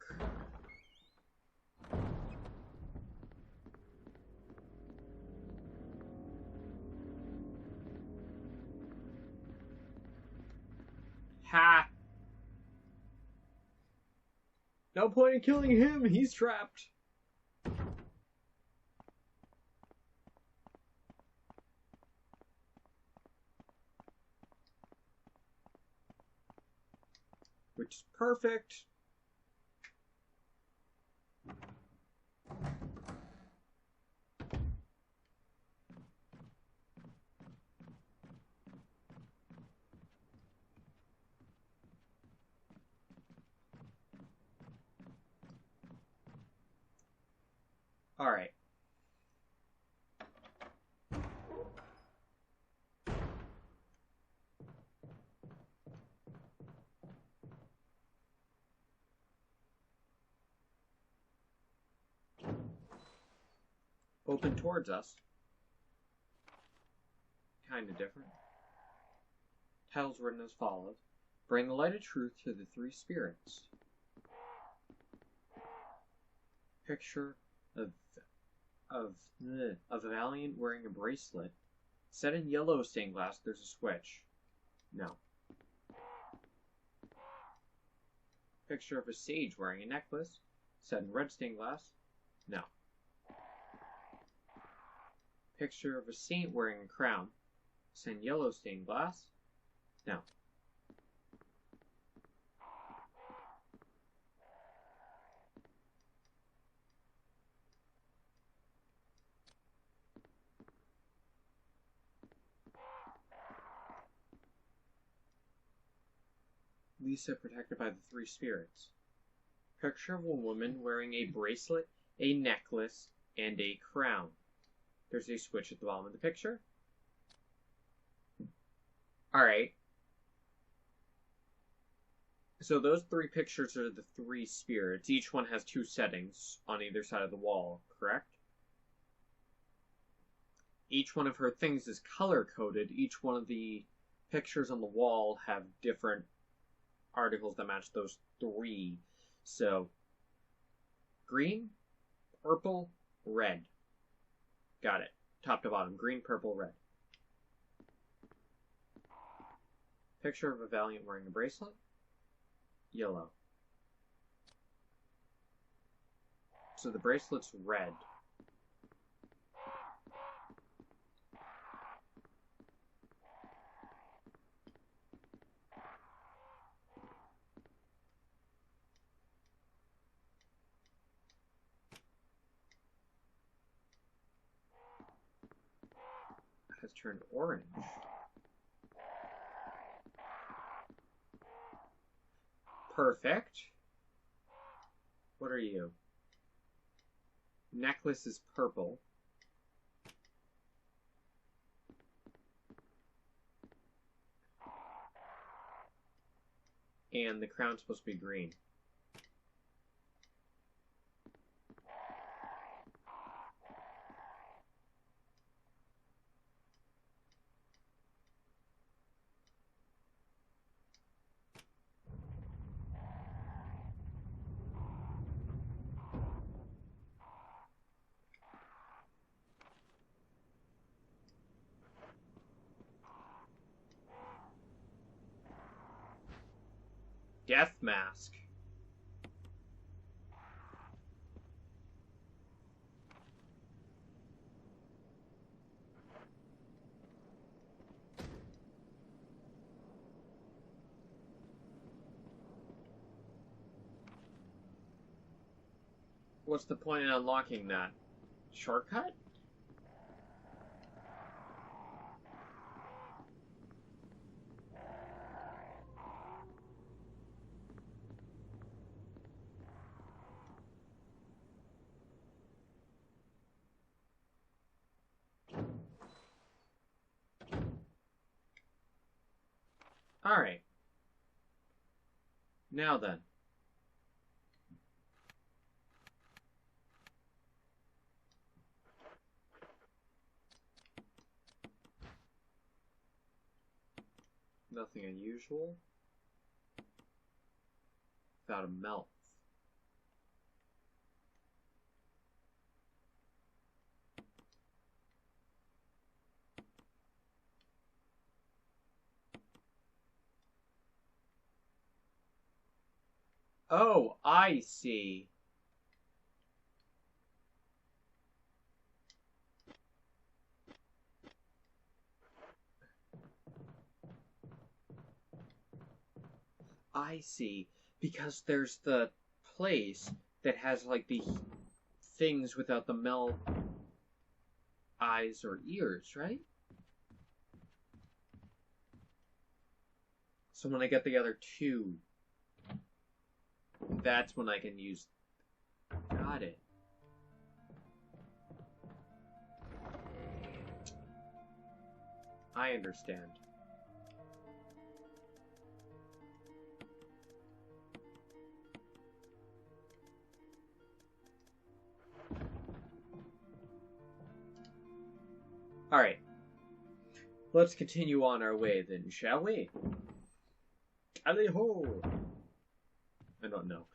Ha! No point in killing him, he's trapped. works perfect. All right. Open towards us. Kind of different. Titles written as follows. Bring the light of truth to the three spirits. Picture of a Valiant wearing a bracelet. Set in yellow stained glass, there's a switch. No. Picture of a sage wearing a necklace. Set in red stained glass. No. Picture of a saint wearing a crown. Set in yellow stained glass. No. Lisa protected by the three spirits. Picture of a woman wearing a bracelet, a necklace, and a crown. There's a switch at the bottom of the picture. Alright. So those three pictures are the three spirits. Each one has two settings on either side of the wall, correct? Each one of her things is color-coded. Each one of the pictures on the wall have different articles that match those three. So, green, purple, red. Got it. Top to bottom. Green, purple, red. Picture of a Valiant wearing a bracelet. Yellow. So the bracelet's red. Has turned orange. Perfect. What are you? Necklace is purple. And the crown's supposed to be green. Death mask. What's the point in unlocking that? Shortcut? Alright. Now then. Nothing unusual. Without a mouth. Oh, I see. I see. Because there's the place that has, like, the things without the Mel eyes or ears, right? So when I get the other two, that's when I can use... Got it. I understand. Alright. Let's continue on our way then, shall we? Alley-ho! I don't know.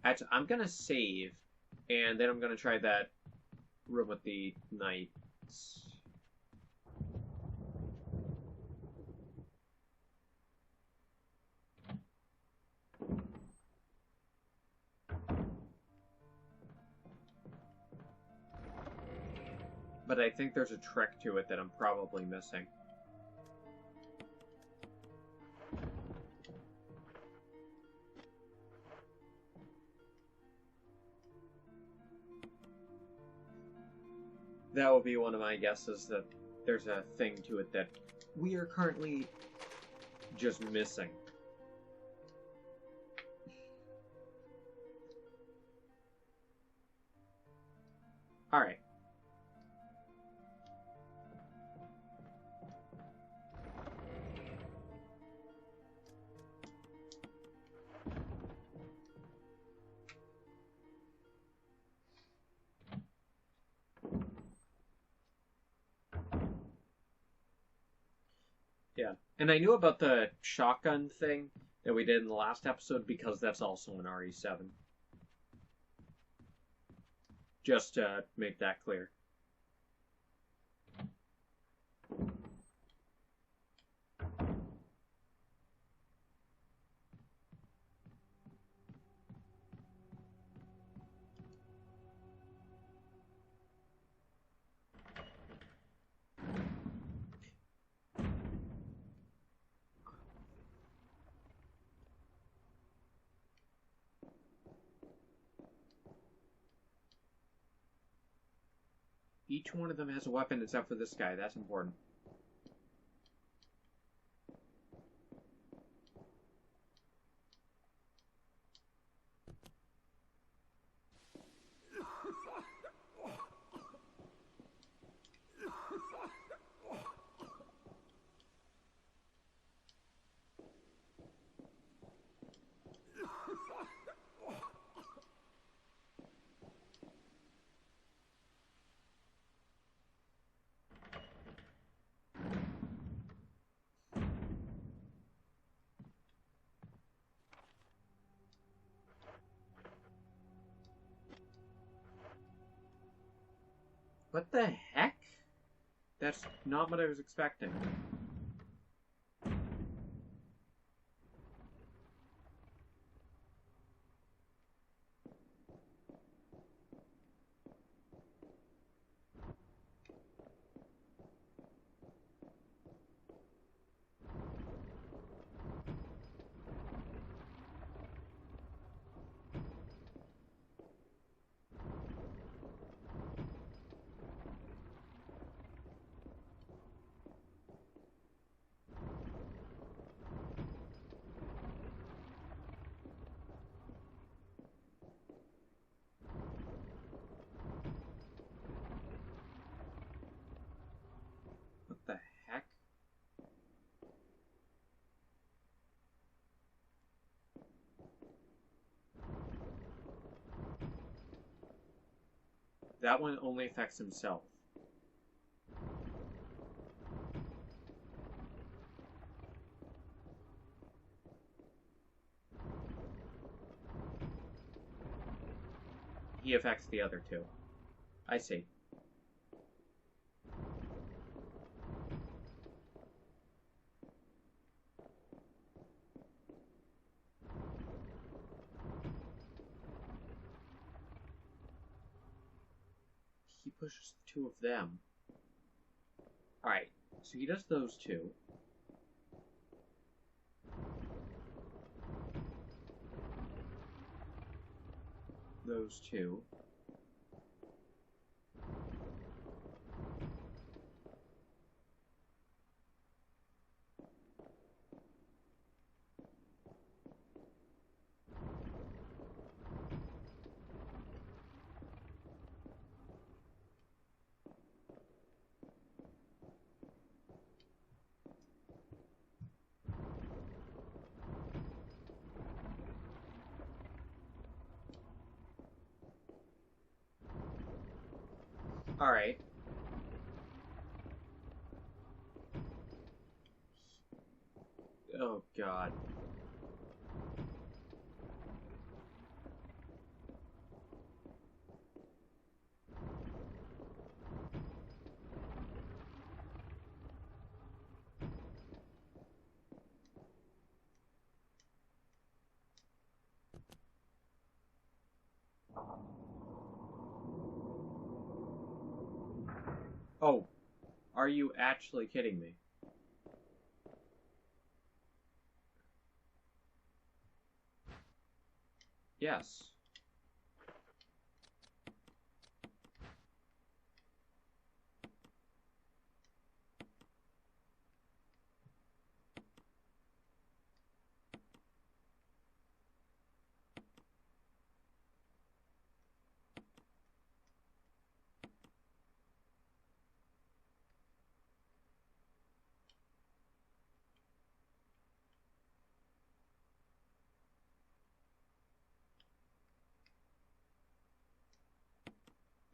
Actually, I'm gonna save, and then I'm gonna try that room with the knights. But I think there's a trick to it that I'm probably missing. That would be one of my guesses, that there's a thing to it that we are currently just missing. Alright. Yeah, and I knew about the shotgun thing that we did in the last episode because that's also an RE7. Just to make that clear. Each one of them has a weapon except for this guy. That's important. What the heck? That's not what I was expecting. What the heck? That one only affects himself. He affects the other two. I see. He pushes two of them. Alright, so he does those two. Those two. Alright. Oh, God. Oh, are you actually kidding me? Yes.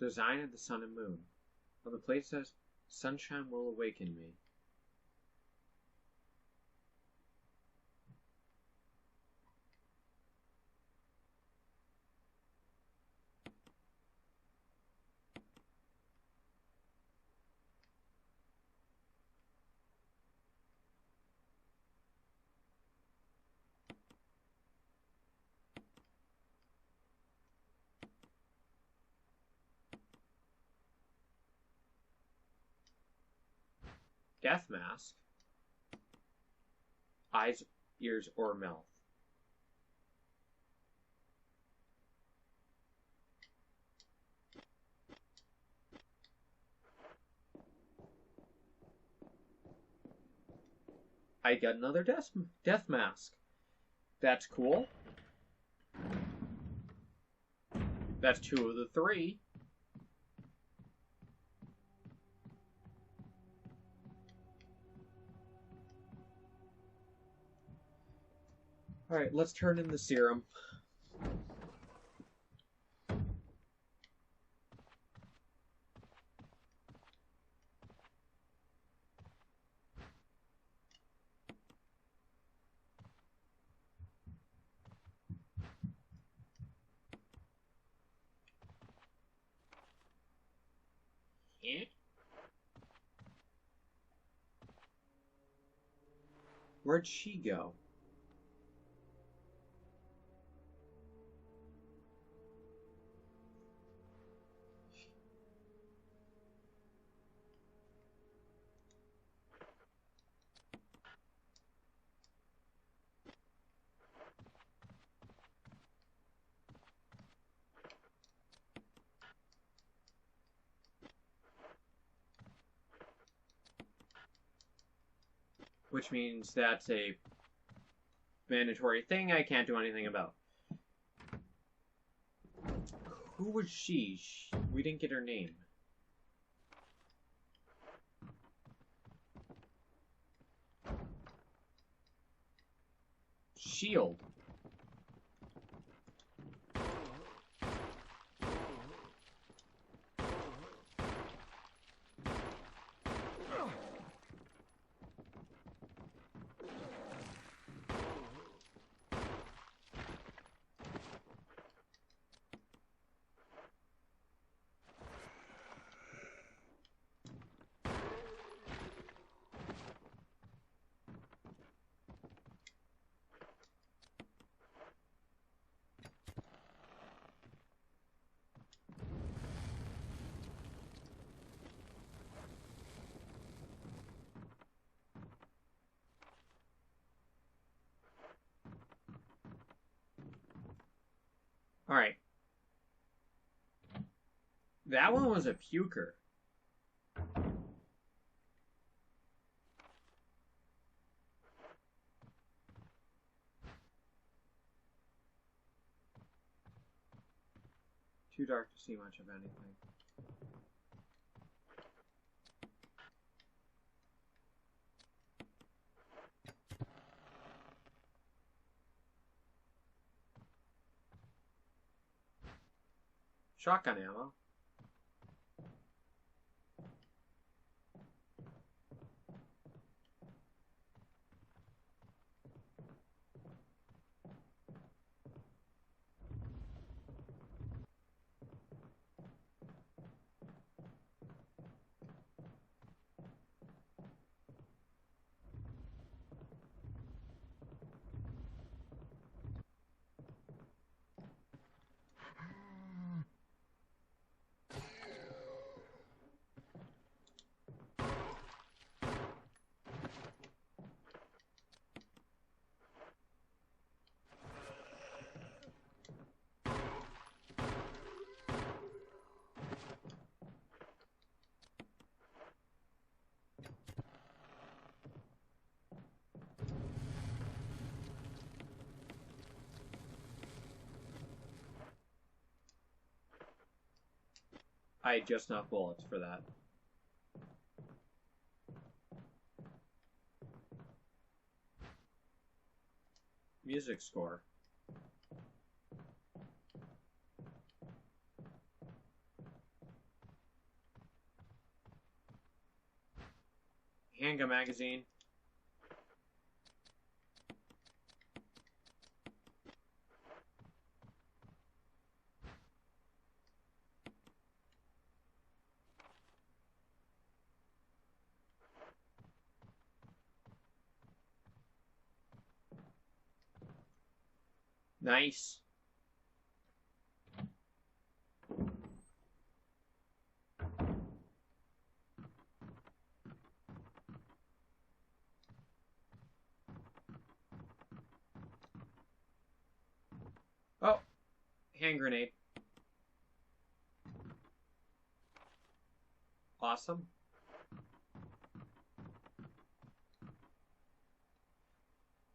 Design of the sun and moon. On the plate says, sunshine will awaken me. Death mask. Eyes, ears, or mouth. I got another death mask. That's cool. That's 2 of the 3. Alright, let's turn in the serum. Where'd she go? Which means that's a mandatory thing I can't do anything about. Who was she? We didn't get her name. Shield. Alright. That one was a puker. Too dark to see much of anything. Shotgun ammo. I had just enough bullets for that. Music score. Handgun magazine. Nice. Oh, hand grenade. Awesome.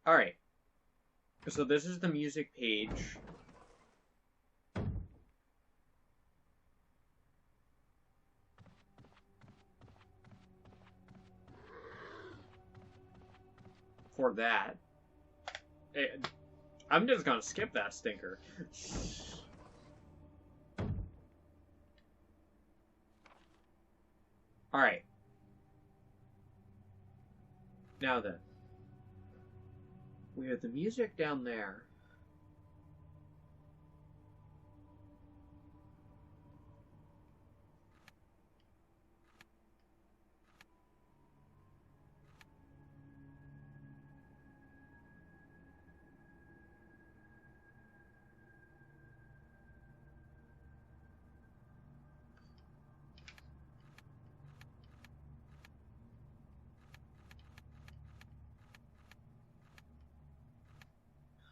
All right. So this is the music page. For that. I'm just gonna skip that stinker. Alright. Now then. We have the music down there.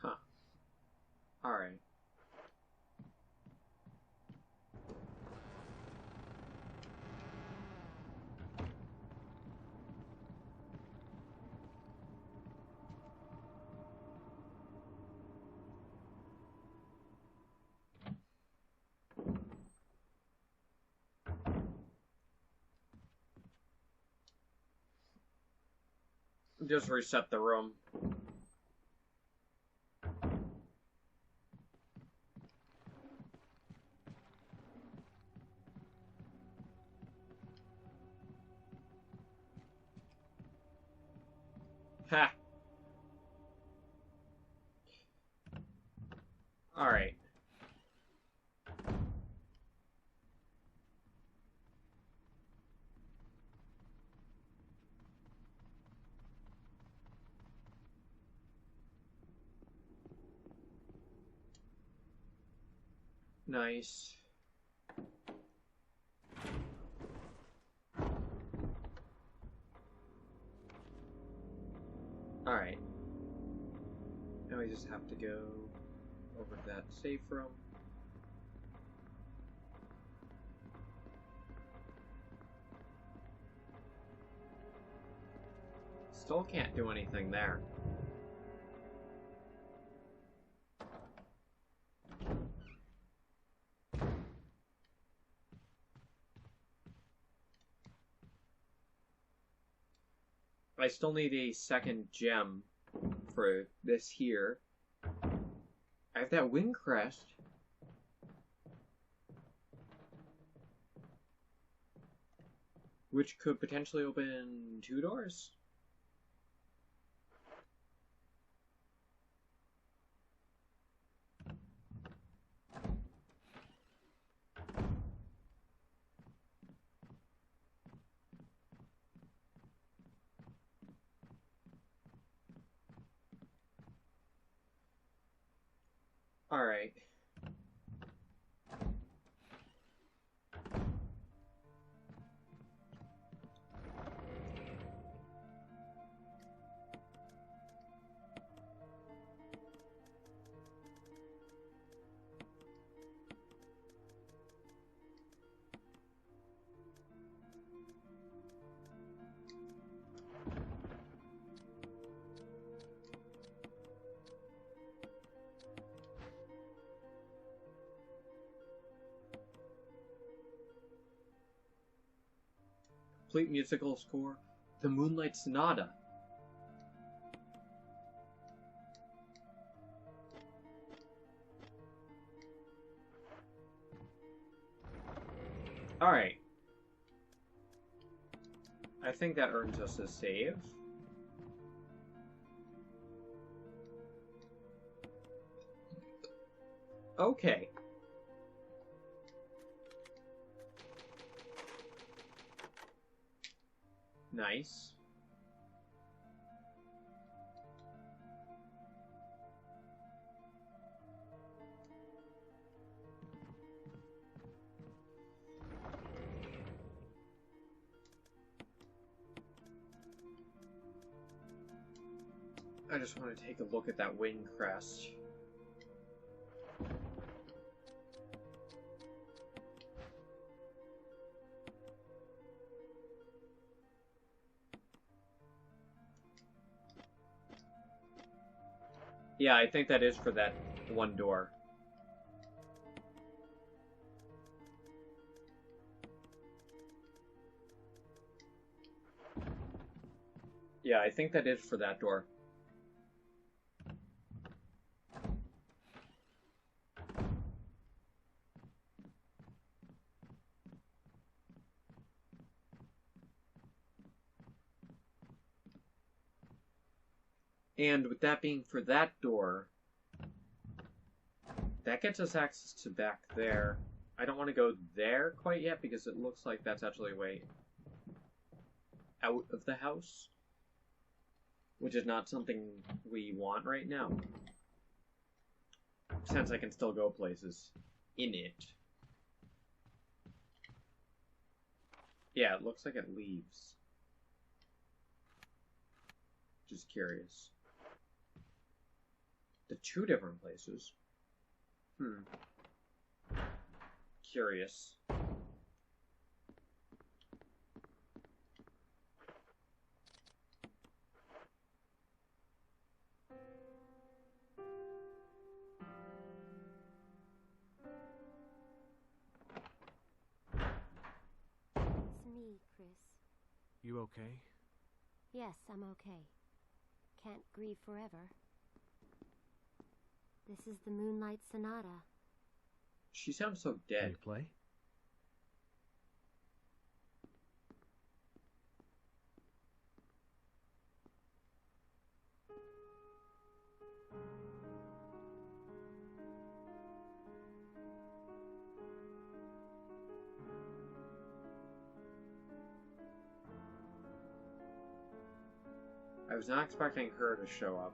Huh. Alright. Just reset the room. Ha! Alright. Nice. Alright. Now we just have to go over to that safe room. Still can't do anything there. I still need a second gem for this here. I have that wind crest. Which could potentially open 2 doors. Alright. Complete musical score, The Moonlight Sonata. Alright. I think that earns us a save. Okay. Nice. I just want to take a look at that wind crest. Yeah, I think that is for that one door. Yeah, I think that is for that door. And with that being for that door, that gets us access to back there. I don't want to go there quite yet because it looks like that's actually a way out of the house, which is not something we want right now, since I can still go places in it. Yeah, it looks like it leaves. Just curious. The 2 different places. Curious. It's me, Chris. You okay? Yes, I'm okay. Can't grieve forever. This is the Moonlight Sonata. She sounds so Can dead. you play? I was not expecting her to show up.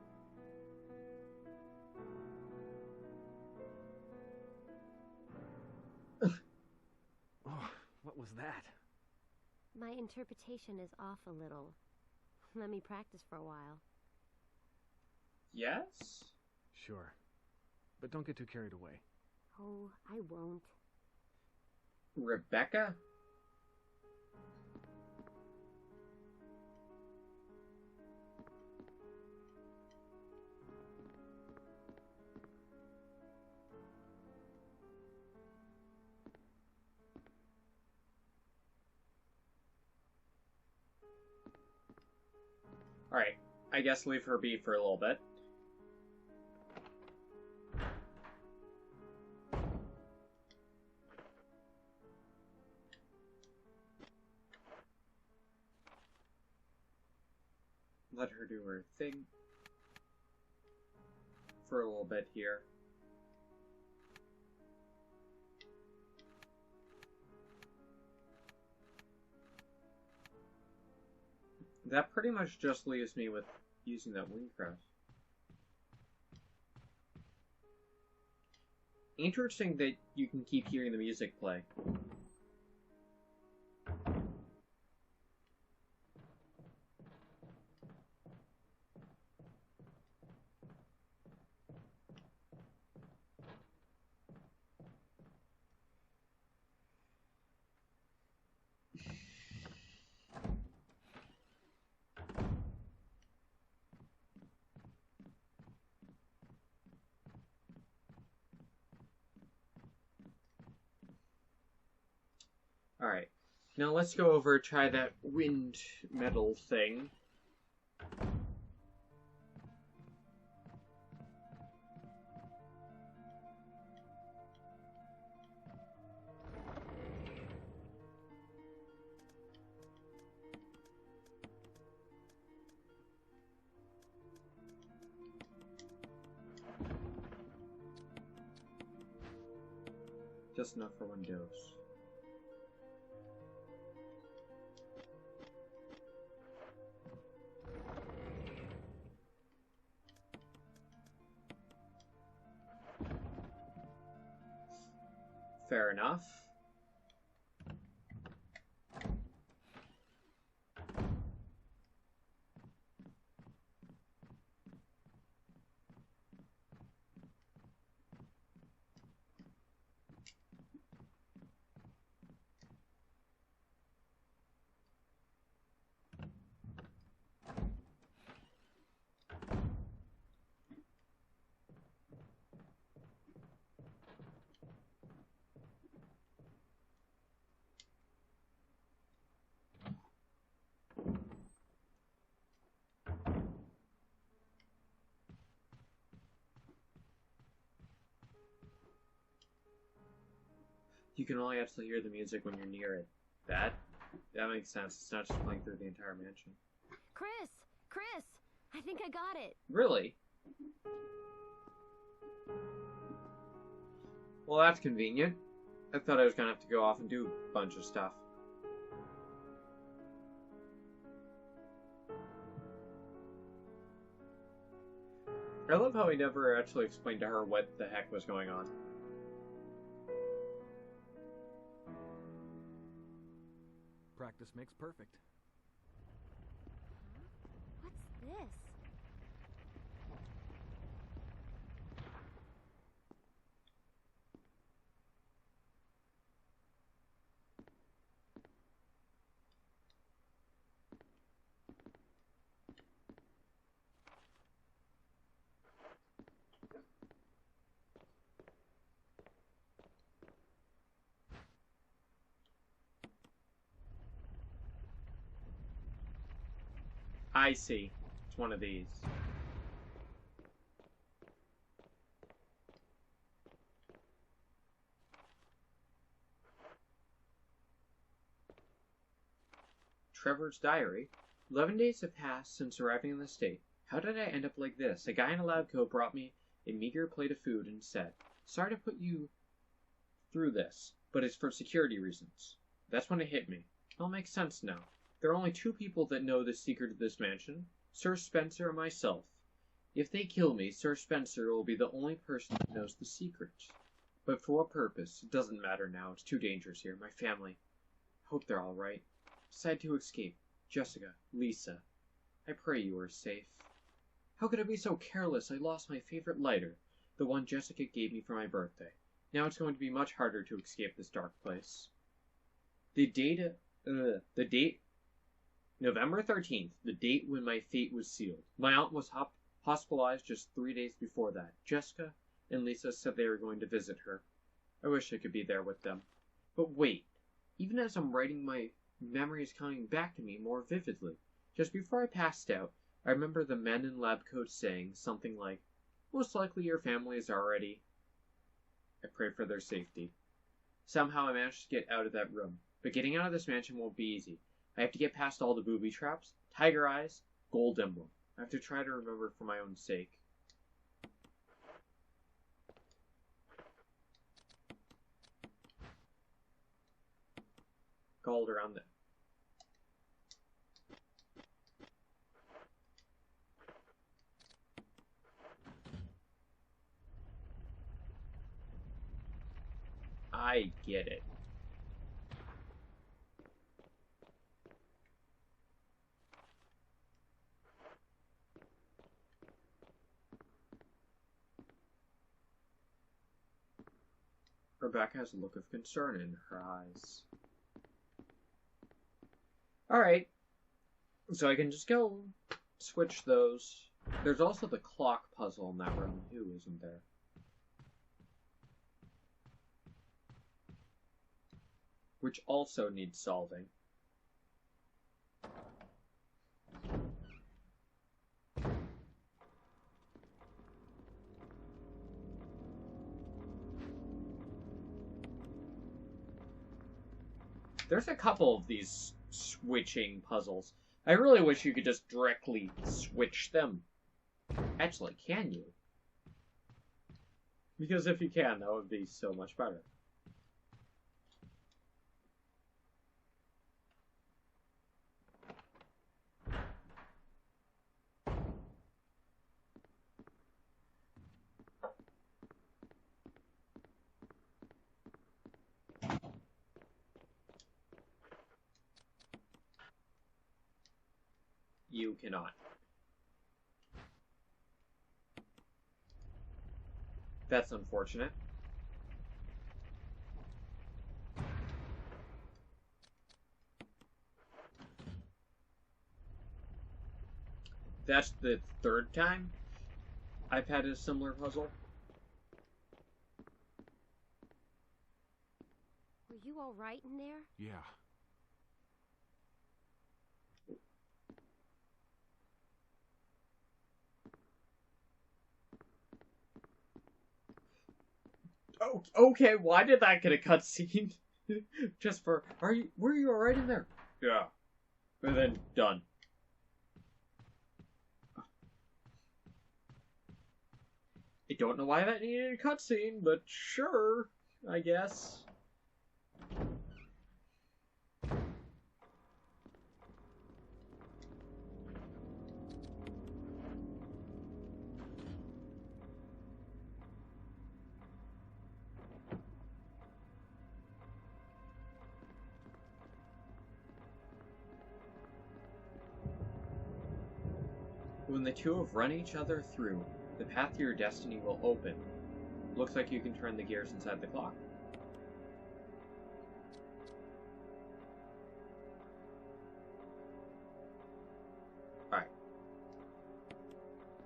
Oh, what was that? My interpretation is off a little. Let me practice for a while. Yes? Sure. But don't get too carried away. Oh, I won't. Rebecca? Alright, I guess leave her be for a little bit. Let her do her thing for a little bit here. That pretty much just leaves me with using that wind crest. Interesting that you can keep hearing the music play. Alright, now let's go over, try that wind metal thing. Just enough for one dose. Fair enough. You can only actually hear the music when you're near it. That makes sense. It's not just playing through the entire mansion. Chris, I think I got it. Really? Well, that's convenient. I thought I was gonna have to go off and do a bunch of stuff. I love how he never actually explained to her what the heck was going on. Practice makes perfect. What's this? I see. It's one of these. Trevor's diary. 11 days have passed since arriving in the state. How did I end up like this? A guy in a lab coat brought me a meager plate of food and said, "Sorry to put you through this, but it's for security reasons." That's when it hit me. It all makes sense now. There are only two people that know the secret of this mansion, Sir Spencer and myself. If they kill me, Sir Spencer will be the only person who knows the secret. But for what purpose? It doesn't matter now. It's too dangerous here. My family. I hope they're all right. Decide to escape. Jessica, Lisa. I pray you are safe. How could I be so careless? I lost my favorite lighter, the one Jessica gave me for my birthday. Now it's going to be much harder to escape this dark place. The date, November 13th, the date when my fate was sealed. My aunt was hospitalized just 3 days before that. Jessica and Lisa said they were going to visit her. I wish I could be there with them. But wait, even as I'm writing, my memory is coming back to me more vividly. Just before I passed out, I remember the men in lab coats saying something like, "Most likely your family is already." I prayed for their safety. Somehow I managed to get out of that room, but getting out of this mansion won't be easy. I have to get past all the booby traps, tiger eyes, gold emblem. I have to try to remember for my own sake. Called around there. I get it. Rebecca has a look of concern in her eyes. Alright. So I can just go switch those. There's also the clock puzzle in that room too, isn't there? Which also needs solving. There's a couple of these switching puzzles. I really wish you could just directly switch them. Actually, can you? Because if you can, that would be so much better. You cannot. That's unfortunate. That's the third time I've had a similar puzzle. Were you all right in there? Yeah. Oh, okay, why did that get a cutscene? Just for, were you alright in there? Yeah. And then, done. I don't know why that needed a cutscene, but sure, I guess. When the two have run each other through, the path to your destiny will open. Looks like you can turn the gears inside the clock. Alright.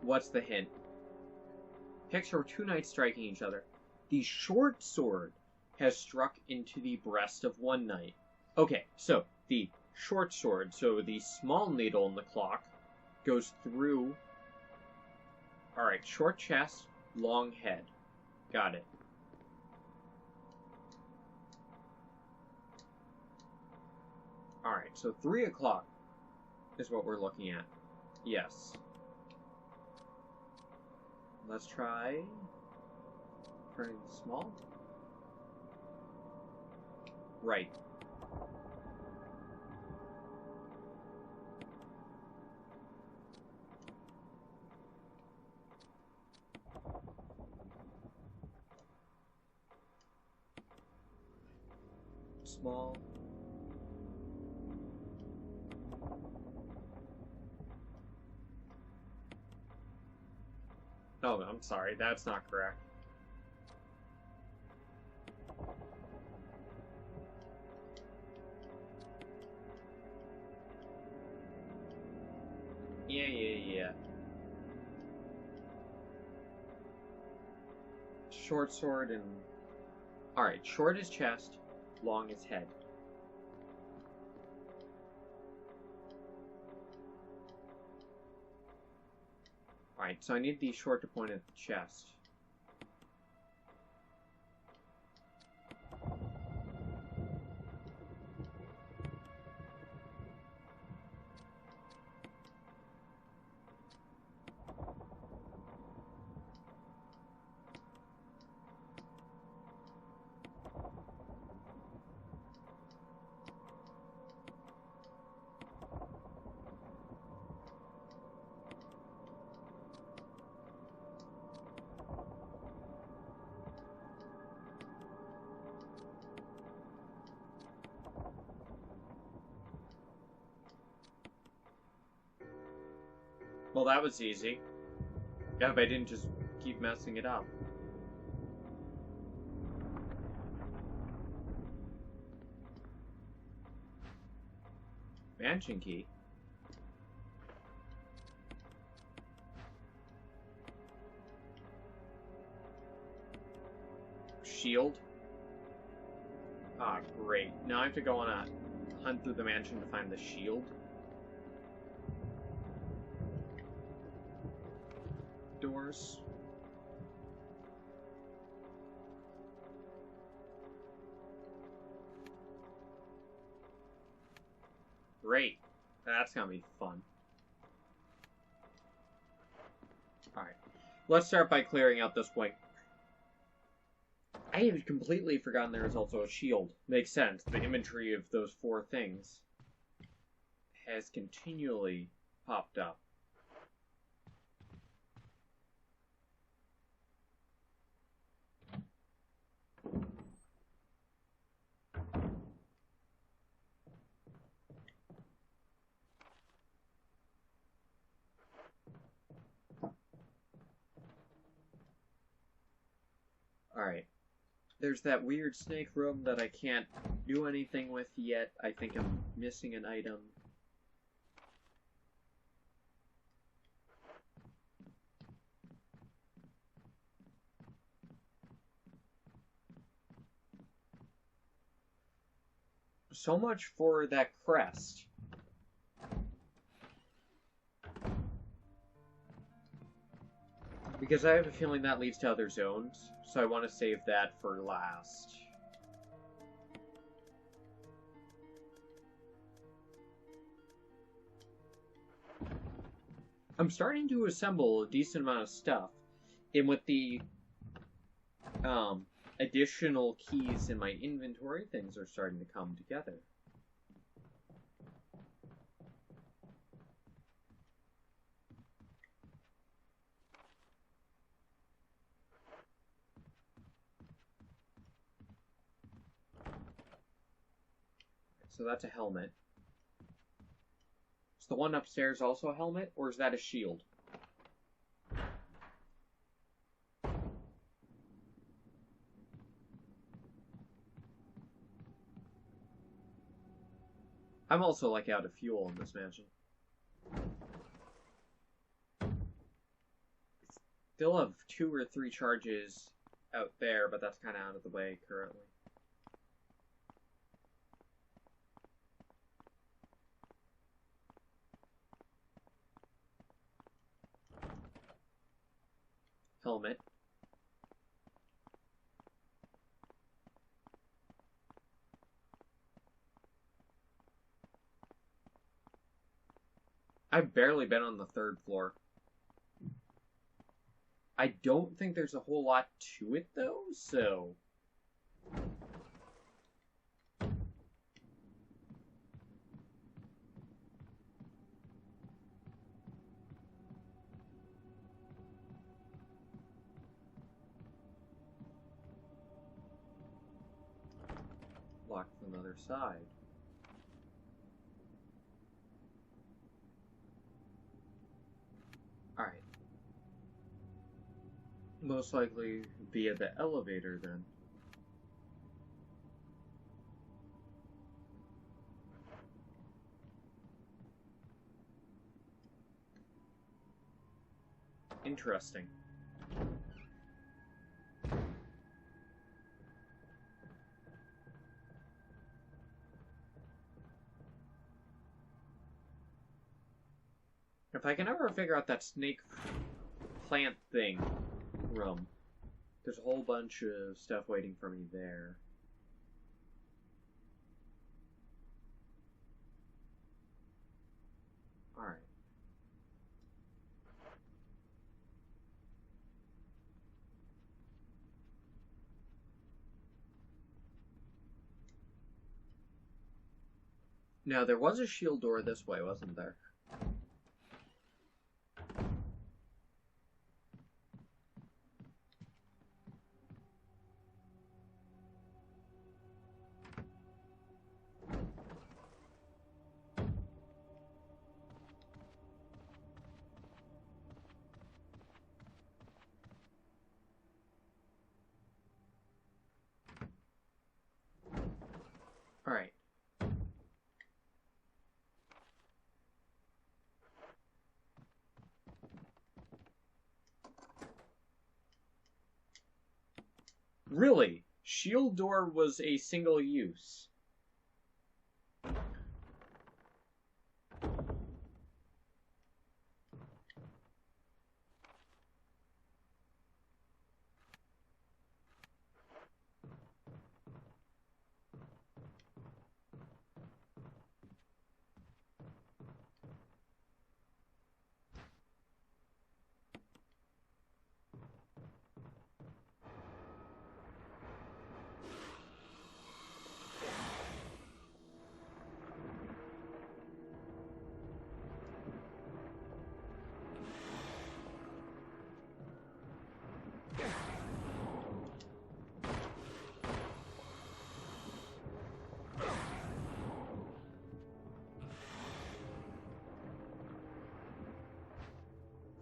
What's the hint? Picture two knights striking each other. The short sword has struck into the breast of one knight. Okay, so the short sword, so the small needle in the clock, goes through. Alright, short chest, long head. Got it. Alright, so 3 o'clock is what we're looking at. Yes. Let's try turning the small. Right. Small. Oh, I'm sorry, that's not correct. Yeah. Short sword and... Alright, short is chest, long is head. Alright, so I need the short to point at the chest. Well, that was easy. Yeah, if I didn't just keep messing it up. Mansion key. Shield. Ah, great. Now I have to go on a hunt through the mansion to find the shield. Doors. Great. That's gonna be fun. Alright. Let's start by clearing out this wing. I had completely forgotten there was also a shield. Makes sense. The imagery of those four things has continually popped up. Alright. There's that weird snake room that I can't do anything with yet. I think I'm missing an item. So much for that crest. Because I have a feeling that leads to other zones, so I want to save that for last. I'm starting to assemble a decent amount of stuff, and with the additional keys in my inventory, things are starting to come together. So that's a helmet. Is the one upstairs also a helmet, or is that a shield? I'm also like out of fuel in this mansion. Still have 2 or 3 charges out there, but that's kind of out of the way currently. Helmet. I've barely been on the 3rd floor. I don't think there's a whole lot to it, though, so... Locked from the other side. Alright. Most likely via the elevator, then. Interesting. If I can ever figure out that snake plant thing room. There's a whole bunch of stuff waiting for me there. Alright. Now, there was a shield door this way, wasn't there? Alright. Really? Shield door was a single use.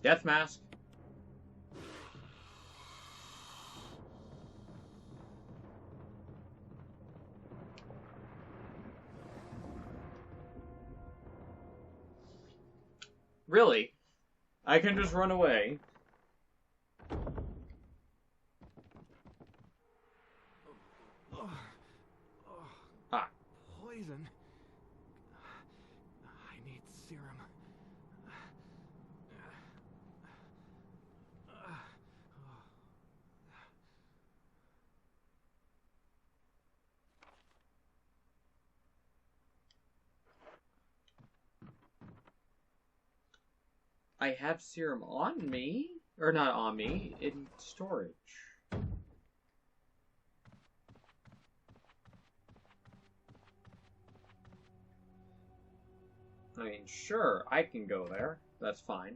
Death mask. Really? I can just run away. Ah. Poison. I need serum. I have serum on me. Or not on me, in storage. I mean, sure, I can go there. That's fine.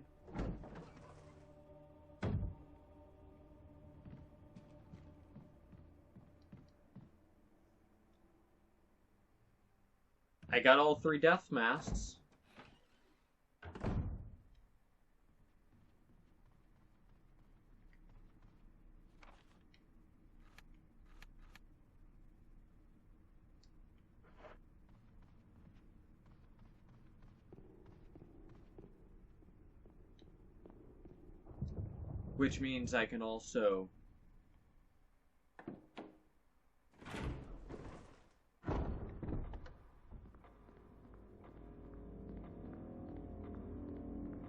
I got all 3 death masks. Which means I can also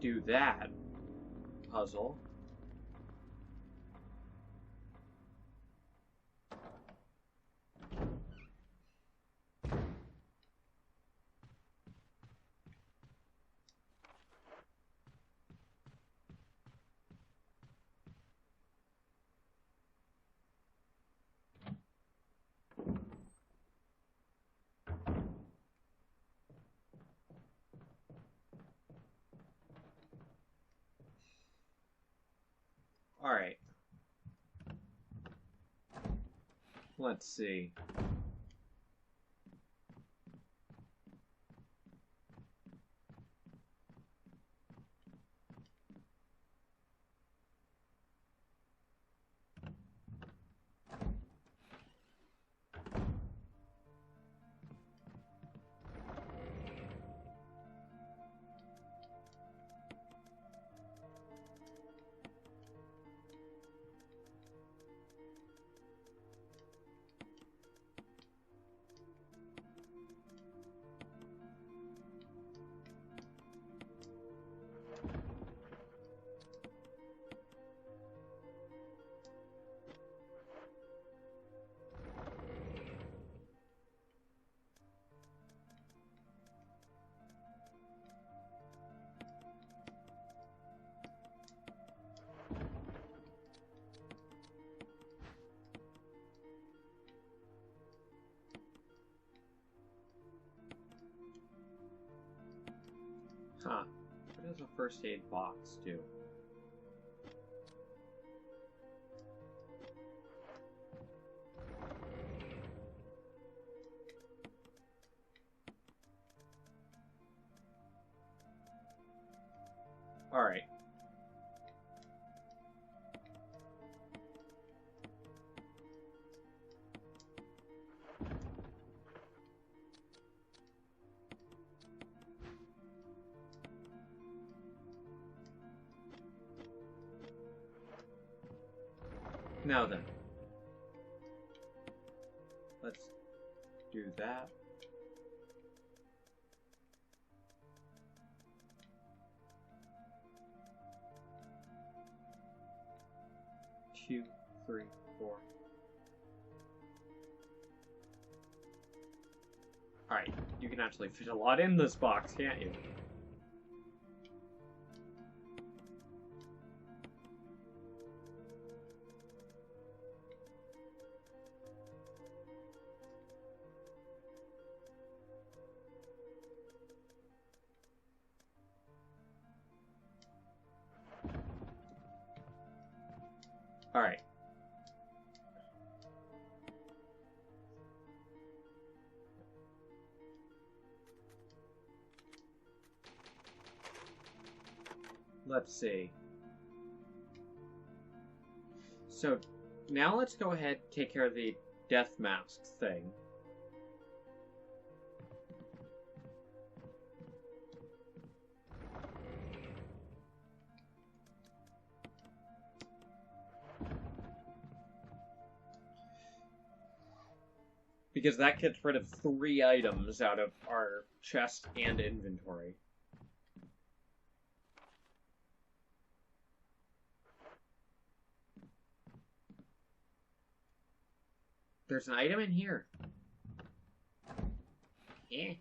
do that puzzle. Alright. Let's see. does a first aid box do? Alright. Now then, let's do that. Two, three, four. Alright, you can actually fit a lot in this box, can't you? Alright. Let's see. So, now let's go ahead and take care of the death mask thing. Because that gets rid of 3 items out of our chest and inventory. There's an item in here. Yeah.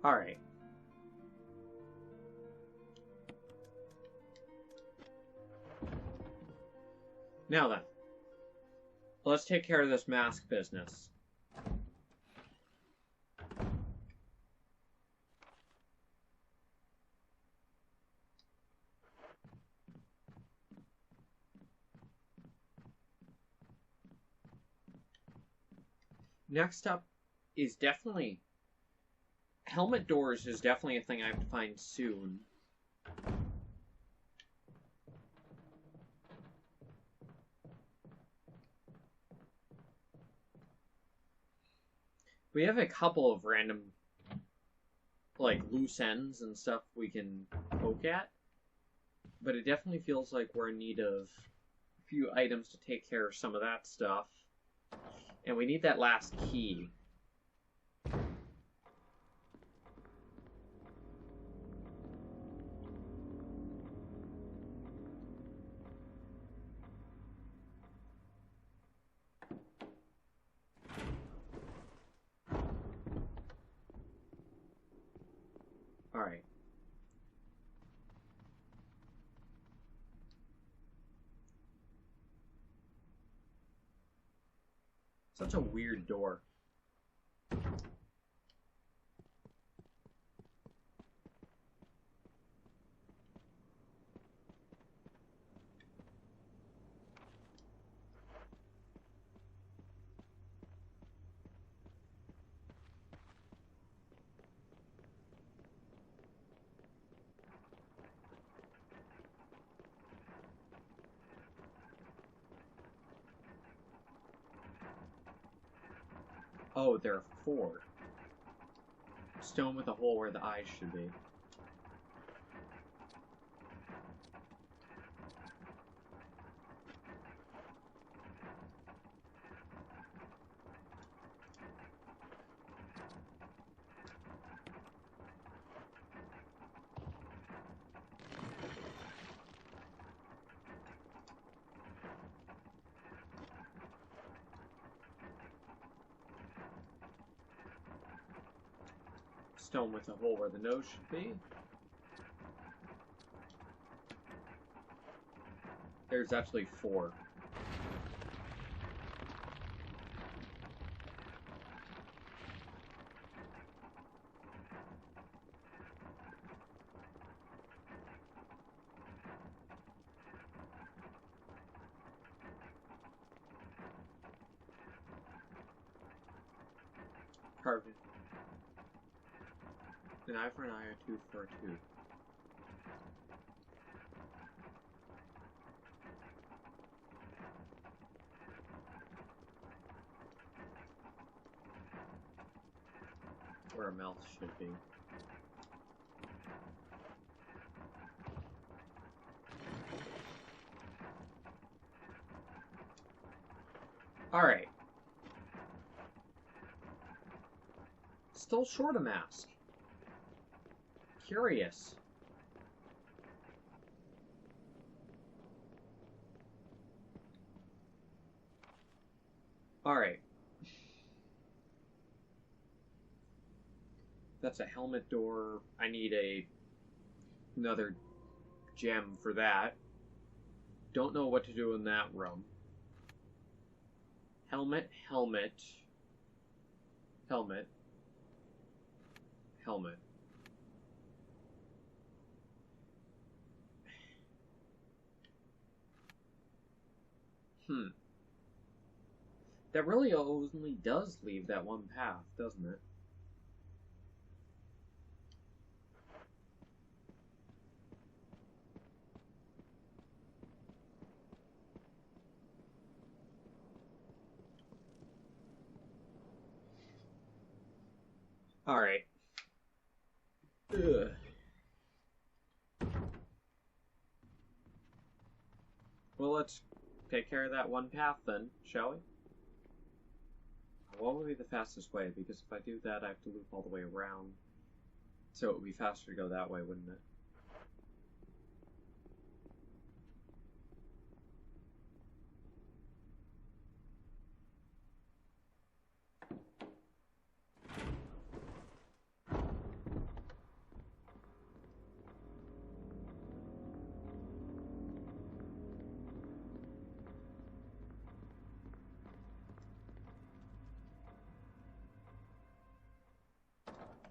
Alright. Now then, let's take care of this mask business. Next up is definitely... helmet doors is definitely a thing I have to find soon. We have a couple of random, like, loose ends and stuff we can poke at, but it definitely feels like we're in need of a few items to take care of some of that stuff. And we need that last key. Alright. Such a weird door. Oh, there are 4. Stone with a hole where the eyes should be. stone with a hole where the nose should be. There's actually 4. Carved. An eye for an eye, a tooth for a tooth. Where a mouth should be. Alright. Still short a mask. Curious. Alright. That's a helmet door. I need another gem for that. Don't know what to do in that room. Helmet, helmet, helmet, helmet. That really only does leave that one path, doesn't it? Alright. Ugh. Well, let's take care of that one path then, shall we? What would be the fastest way? Because if I do that, I have to loop all the way around. So it would be faster to go that way, wouldn't it?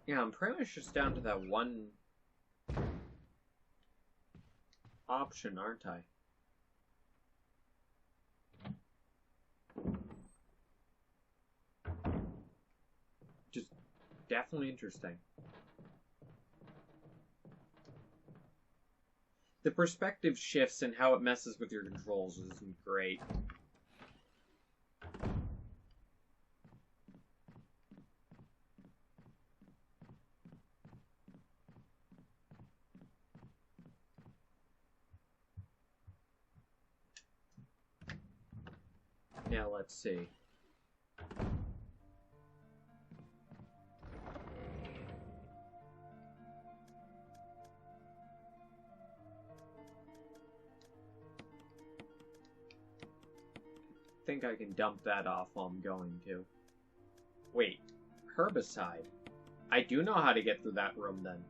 Yeah, I'm pretty much just down to that one option, aren't I? Just definitely interesting. The perspective shifts and how it messes with your controls isn't great. Now let's see. I think I can dump that off while I'm going to. Wait, herbicide. I do know how to get through that room then.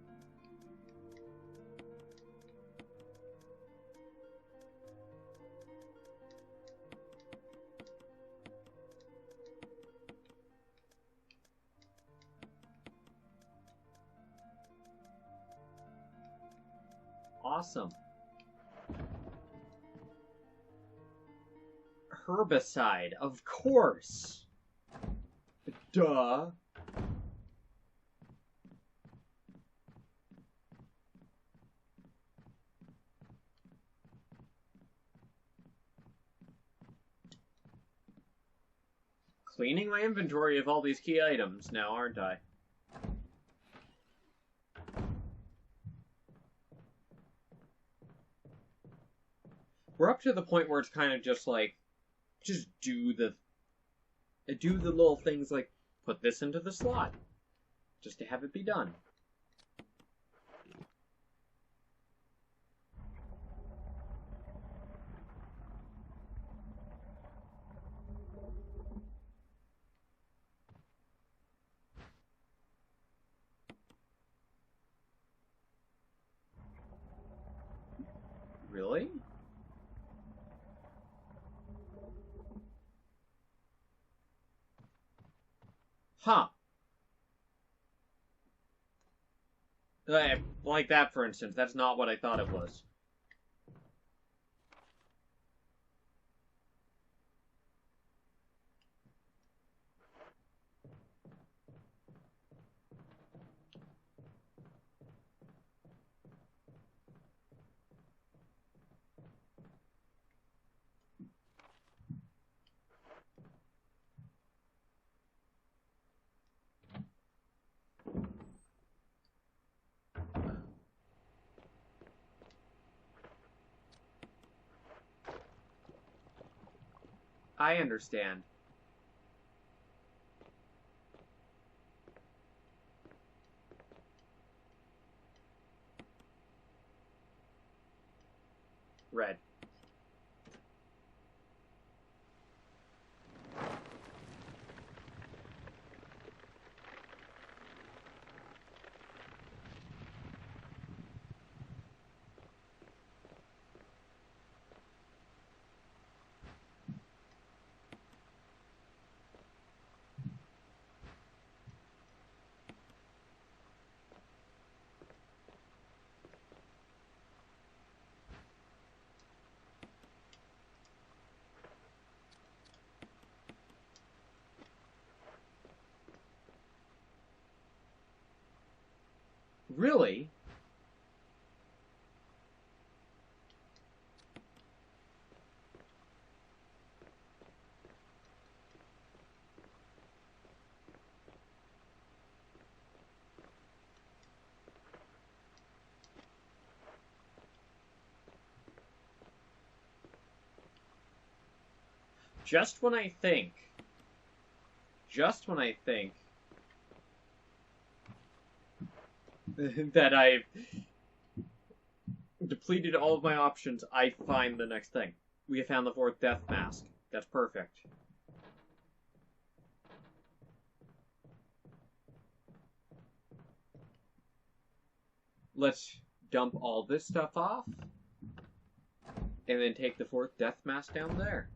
Awesome. Herbicide, of course. Duh. Cleaning my inventory of all these key items now, aren't I? We're up to the point where it's kind of just like, just do the little things like, put this into the slot. Just to have it be done. Huh. Like that, for instance. That's not what I thought it was. I understand. Red. Really? Just when I think that I've depleted all of my options, I find the next thing. We have found the fourth death mask. That's perfect. Let's dump all this stuff off, and then take the fourth death mask down there.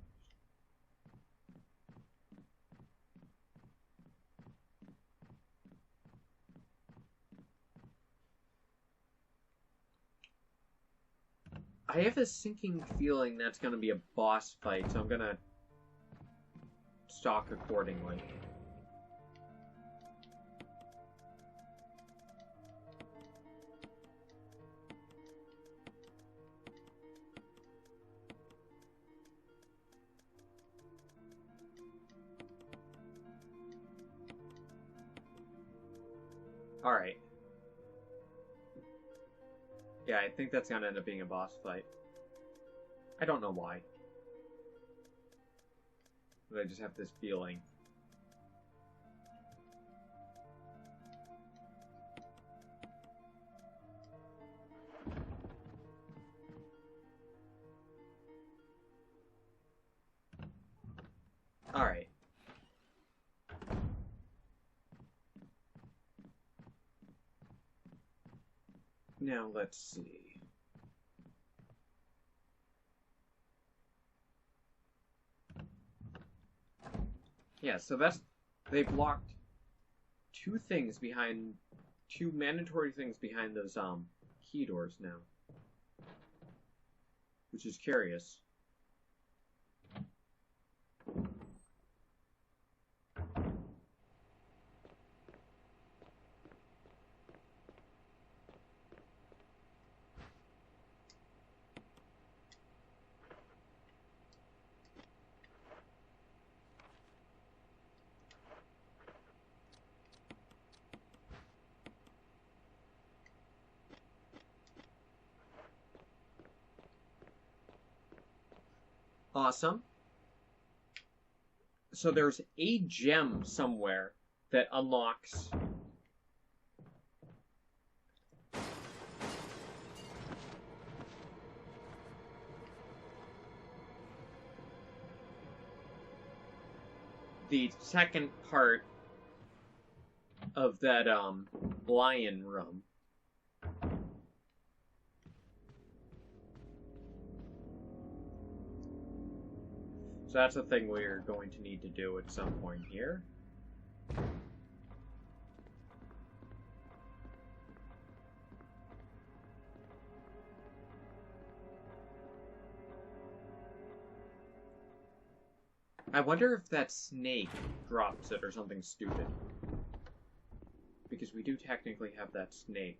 I have a sinking feeling that's going to be a boss fight, so I'm going to stalk accordingly. Alright. Yeah, I think that's gonna end up being a boss fight. I don't know why. But I just have this feeling. Alright. Now let's see. Yeah, so that's... They blocked two mandatory things behind those, key doors now. Which is curious. Awesome. So there's a gem somewhere that unlocks the second part of that lion room. So that's a thing we're going to need to do at some point here. I wonder if that snake drops it or something stupid. Because we do technically have that snake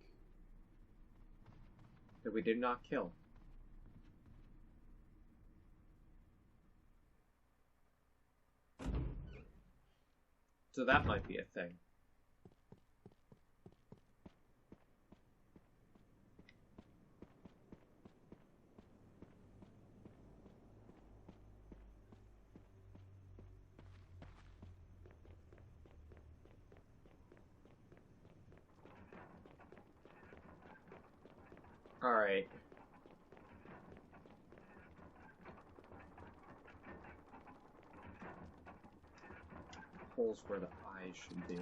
that we did not kill. So that might be a thing. Alright. Holes where the eyes should be.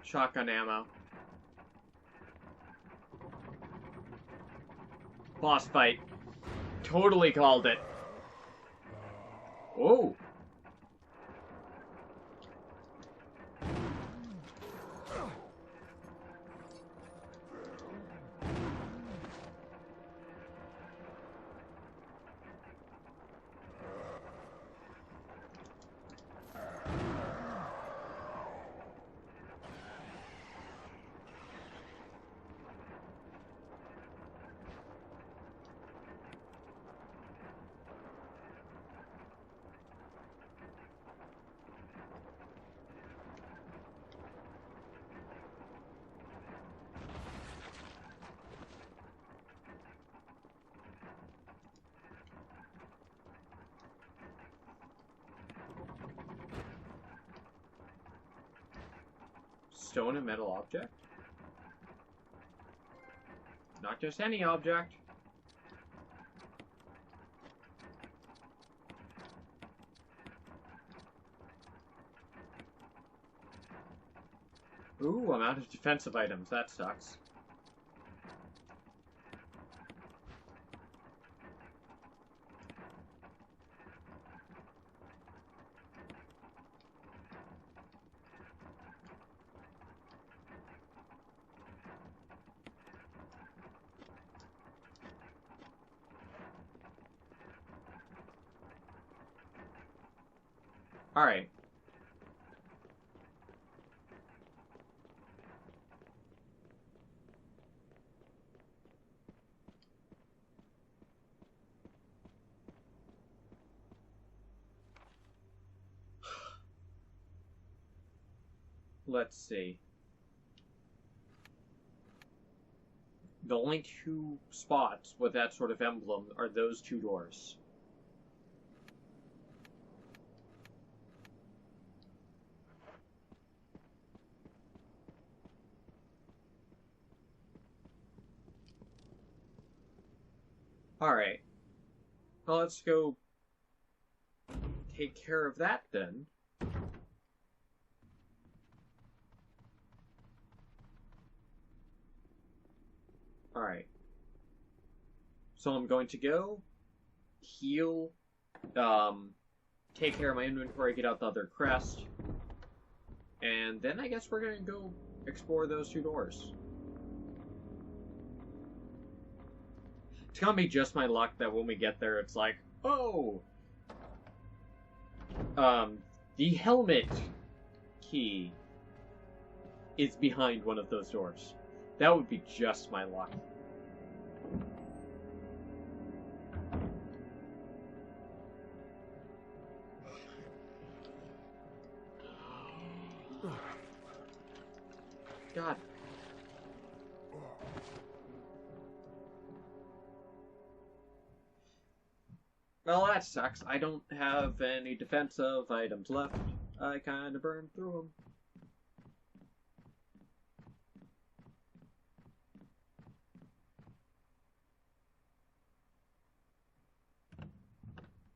Shotgun ammo. Boss fight. Totally called it. Oh. Stone and metal object? Not just any object. Ooh, I'm out of defensive items. That sucks. Alright. Let's see. The only two spots with that sort of emblem are those two doors. Alright. Well, let's go take care of that then. Alright. So I'm going to go heal, take care of my inventory, get out the other crest, and then I guess we're gonna go explore those two doors. It's gonna be just my luck that when we get there, it's like, oh! The helmet key is behind one of those doors. That would be just my luck. God. Well, that sucks. I don't have any defensive items left. I kinda burned through them.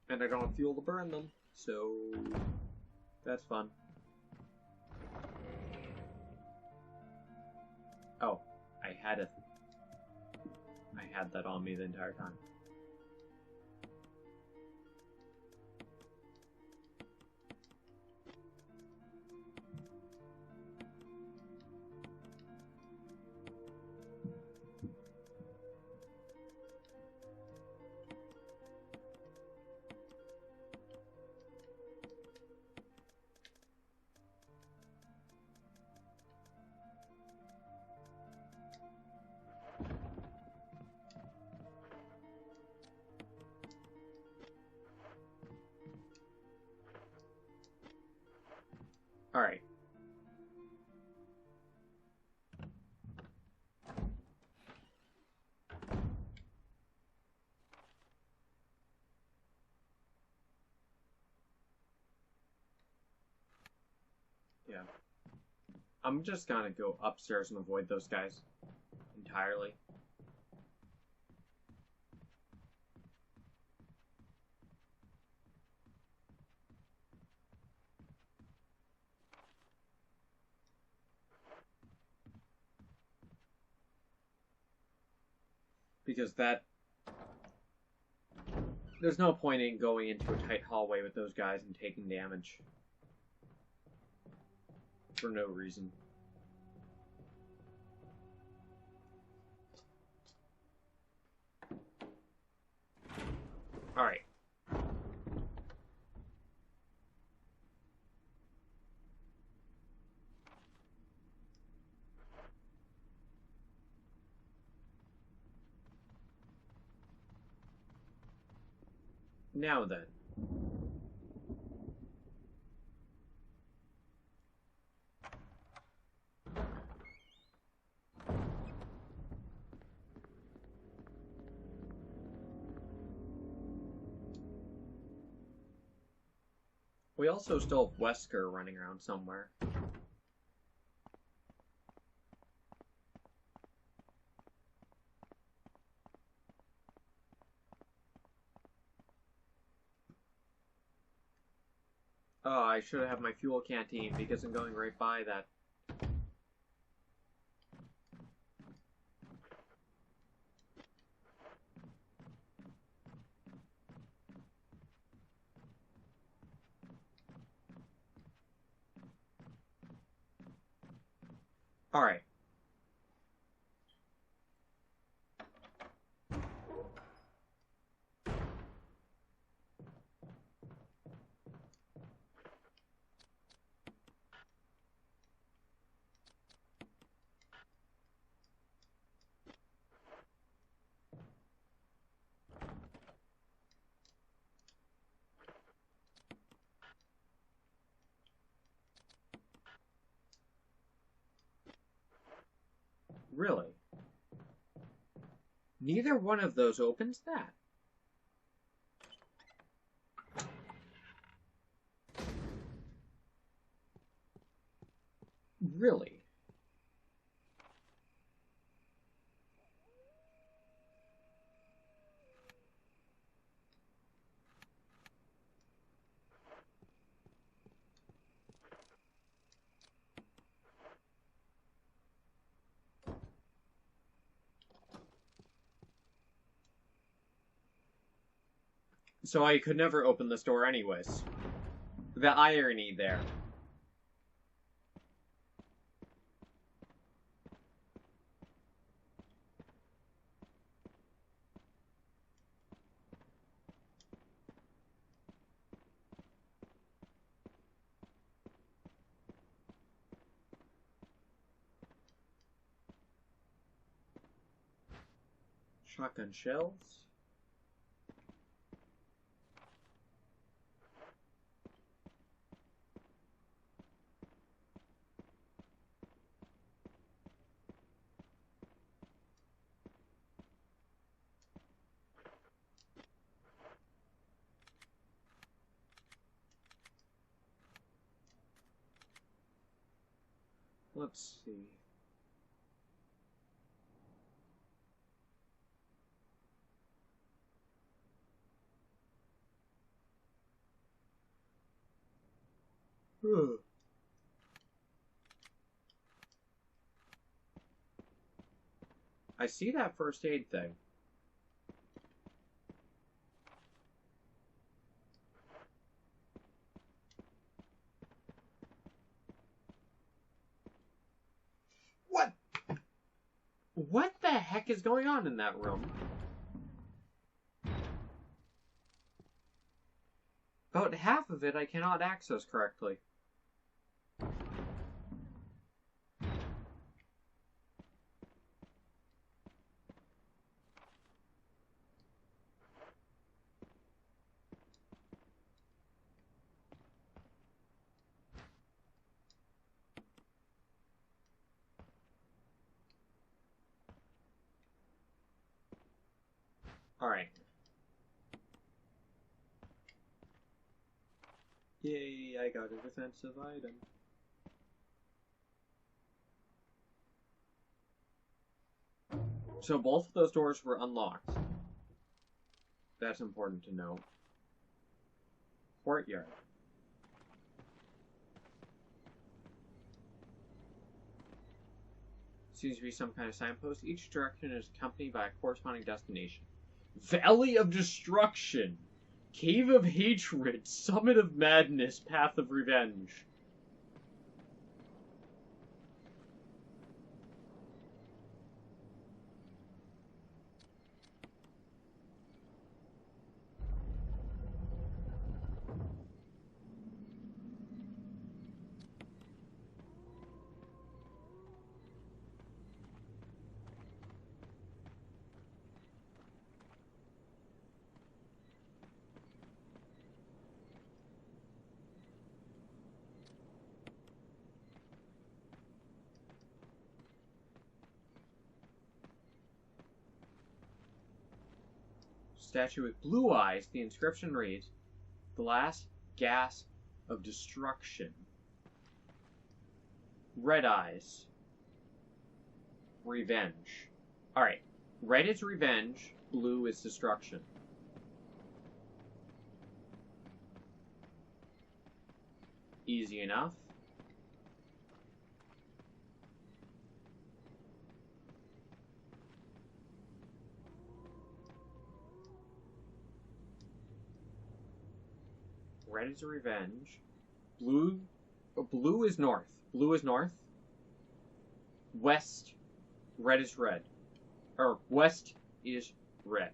And I don't have fuel to burn them, so that's fun. Oh, I had that on me the entire time. Alright. Yeah. I'm just gonna go upstairs and avoid those guys entirely. Because there's no point in going into a tight hallway with those guys and taking damage. For no reason. Alright. Now then. We also still have Wesker running around somewhere. Oh, I should have my fuel canteen because I'm going right by that. Alright. Really? Neither one of those opens that. Really? So I could never open this door anyways. The irony there. Shotgun shells. Let's see. I see that first aid thing. What? What the heck is going on in that room? About half of it I cannot access correctly. Alright. Yay, I got a defensive item. So both of those doors were unlocked. That's important to know. Courtyard. Seems to be some kind of signpost. Each direction is accompanied by a corresponding destination. Valley of Destruction. Cave of Hatred. Summit of Madness. Path of Revenge. Statue with blue eyes. The inscription reads, "The last gasp of destruction." Red eyes. Revenge. Alright. Red is revenge. Blue is destruction. Easy enough. Red is revenge. Blue is north. Blue is north. West. Red is red. Or west is red.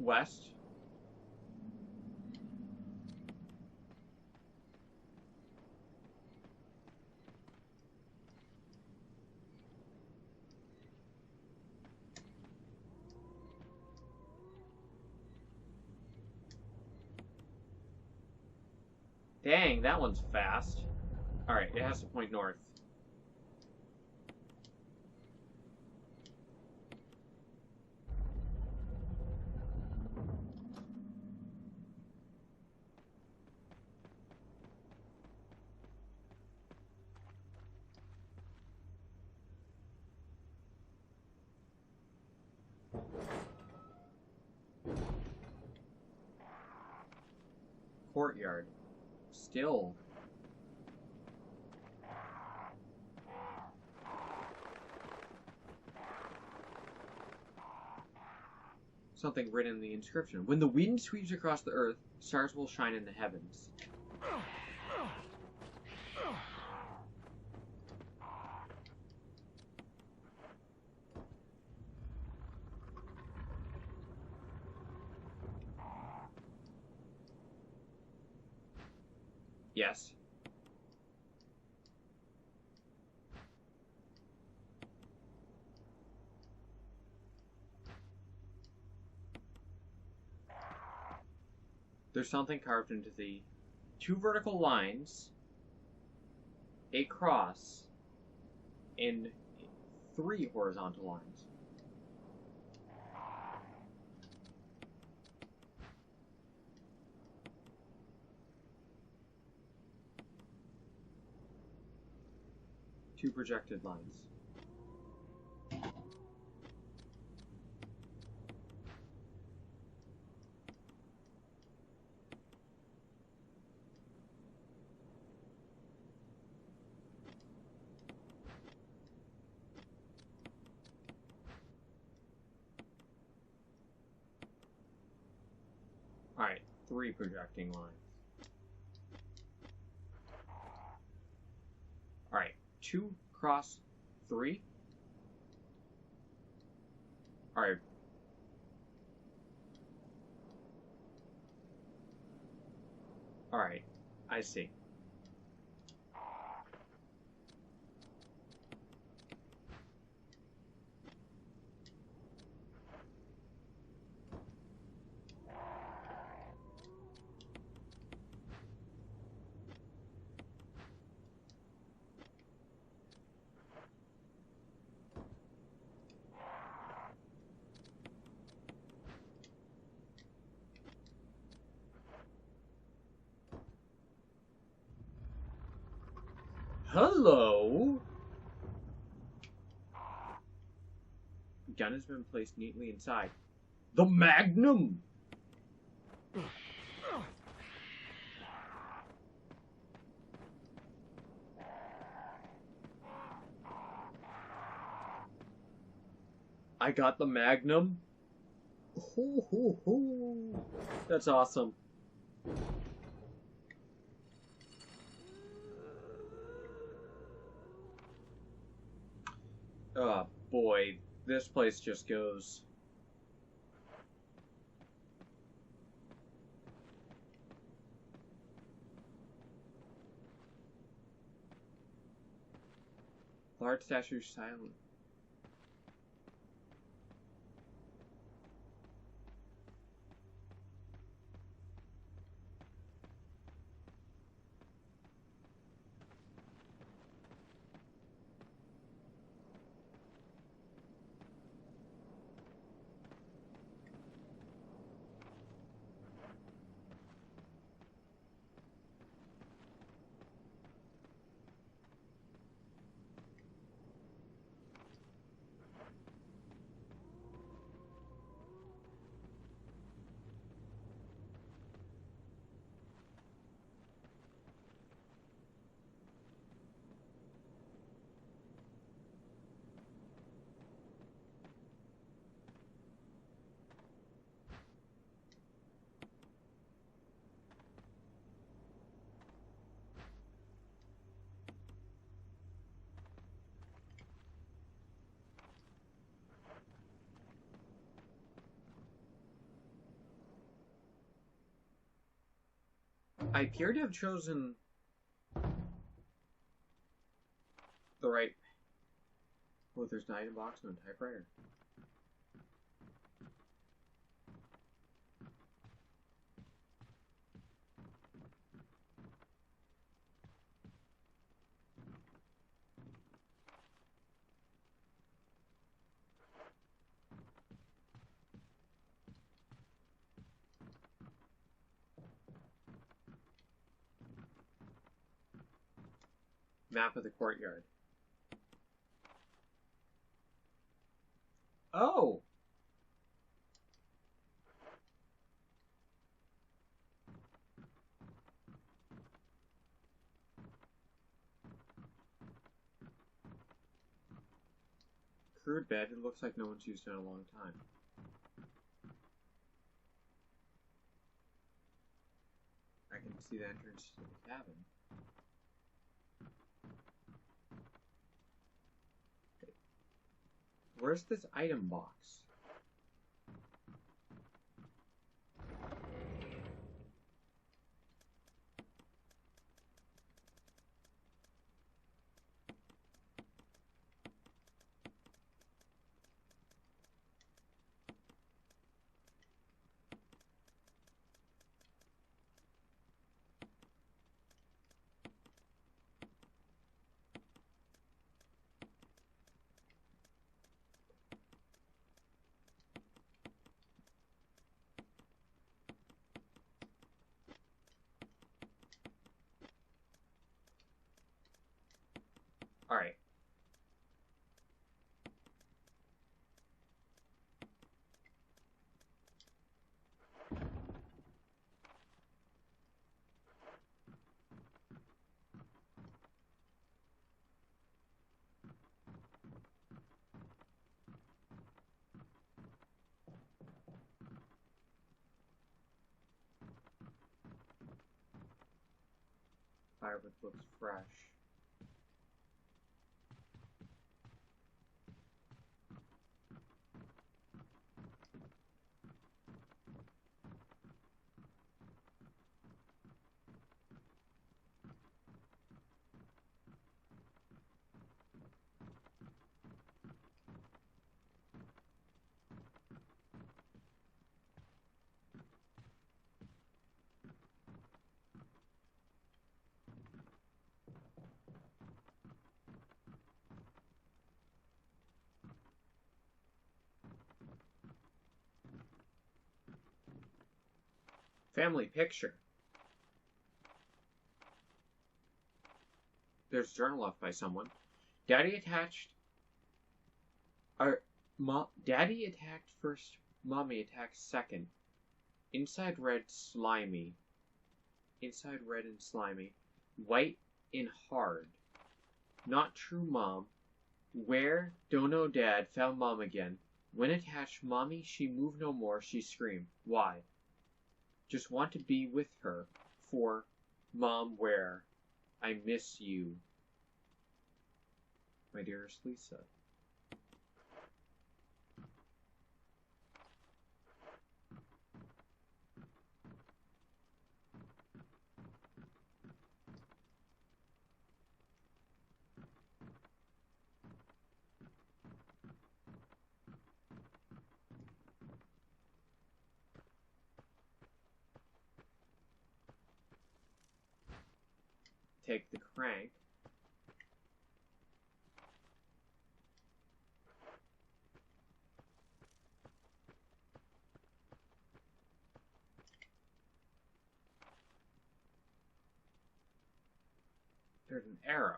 West. Dang, that one's fast. Alright, it has to point north. Courtyard. Still. Something written in the inscription. When the wind sweeps across the earth, stars will shine in the heavens. Yes. There's something carved into the two vertical lines, a cross, and three horizontal lines. Two projected lines. Alright, three projecting lines. Alright, 2 cross 3. Alright. Alright, I see. Hello? Gun has been placed neatly inside. The Magnum! I got the Magnum. Hoo, hoo, hoo. That's awesome. Oh boy, this place just goes. Large statue silent. I appear to have chosen the right. Oh, there's an item box and a typewriter. Map of the courtyard. Oh! Crude bed. It looks like no one's used it in a long time. I can see the entrance to the cabin. Where's this item box? Alright. Firewood looks fresh. Family picture. There's a journal left by someone. Daddy attached... Daddy attacked first, Mommy attacked second. Inside red, slimy. Inside red and slimy. White and hard. Not true, Mom. Where? Don't know, Dad. Found Mom again. When attached, Mommy, she moved no more. She screamed. Why? Just want to be with her. For, Mom, where? I miss you. My dearest Lisa. Take the crank. There's an arrow.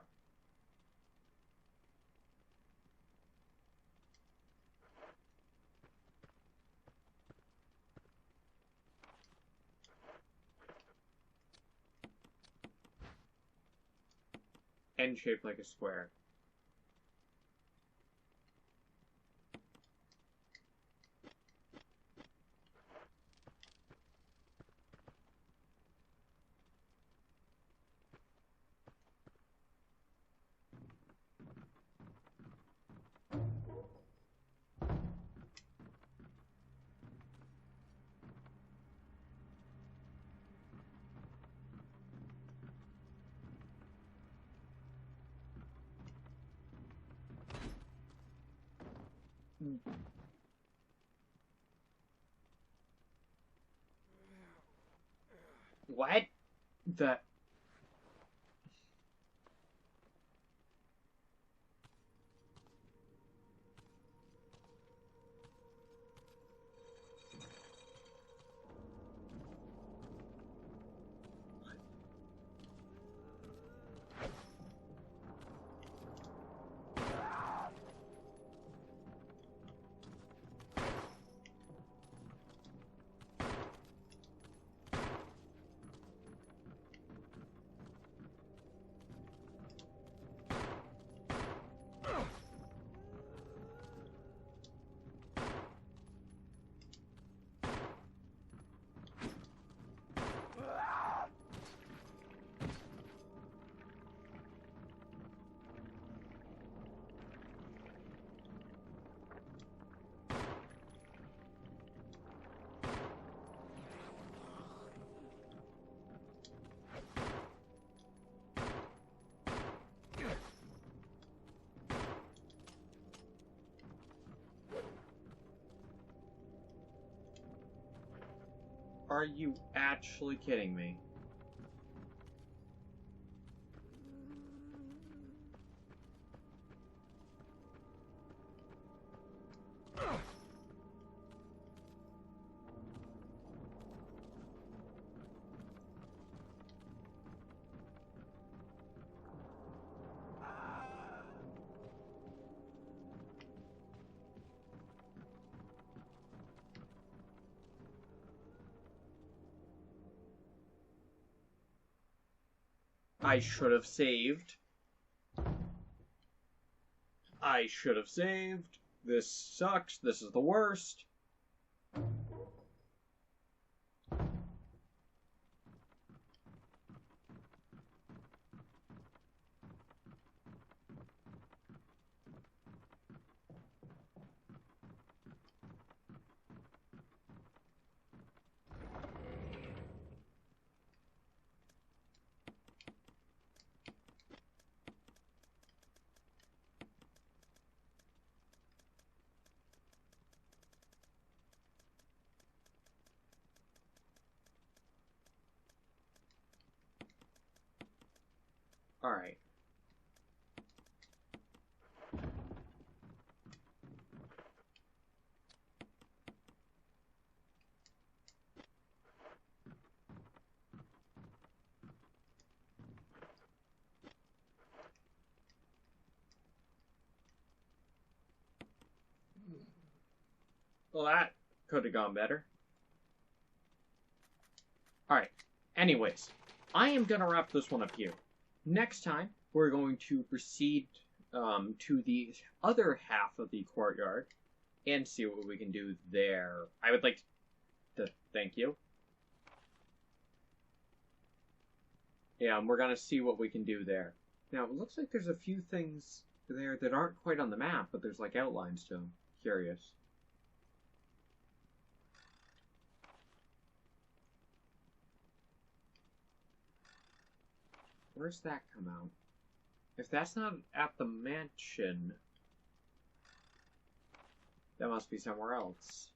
N shaped like a square. What? The... Are you actually kidding me? I should have saved. I should have saved. This sucks. This is the worst. Alright. Well, that could have gone better. Alright, anyways, I am going to wrap this one up here. Next time, we're going to proceed to the other half of the courtyard and see what we can do there. I would like to thank you. Yeah, and we're going to see what we can do there. Now, it looks like there's a few things there that aren't quite on the map, but there's like outlines to them. Curious. Where's that come out? If that's not at the mansion, that must be somewhere else.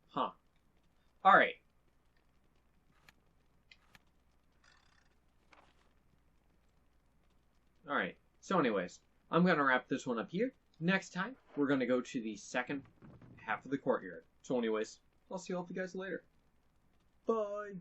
Huh. Alright. Alright. So anyways, I'm going to wrap this one up here. Next time, we're going to go to the second half of the courtyard. So anyways, I'll see all of you guys later. Bye!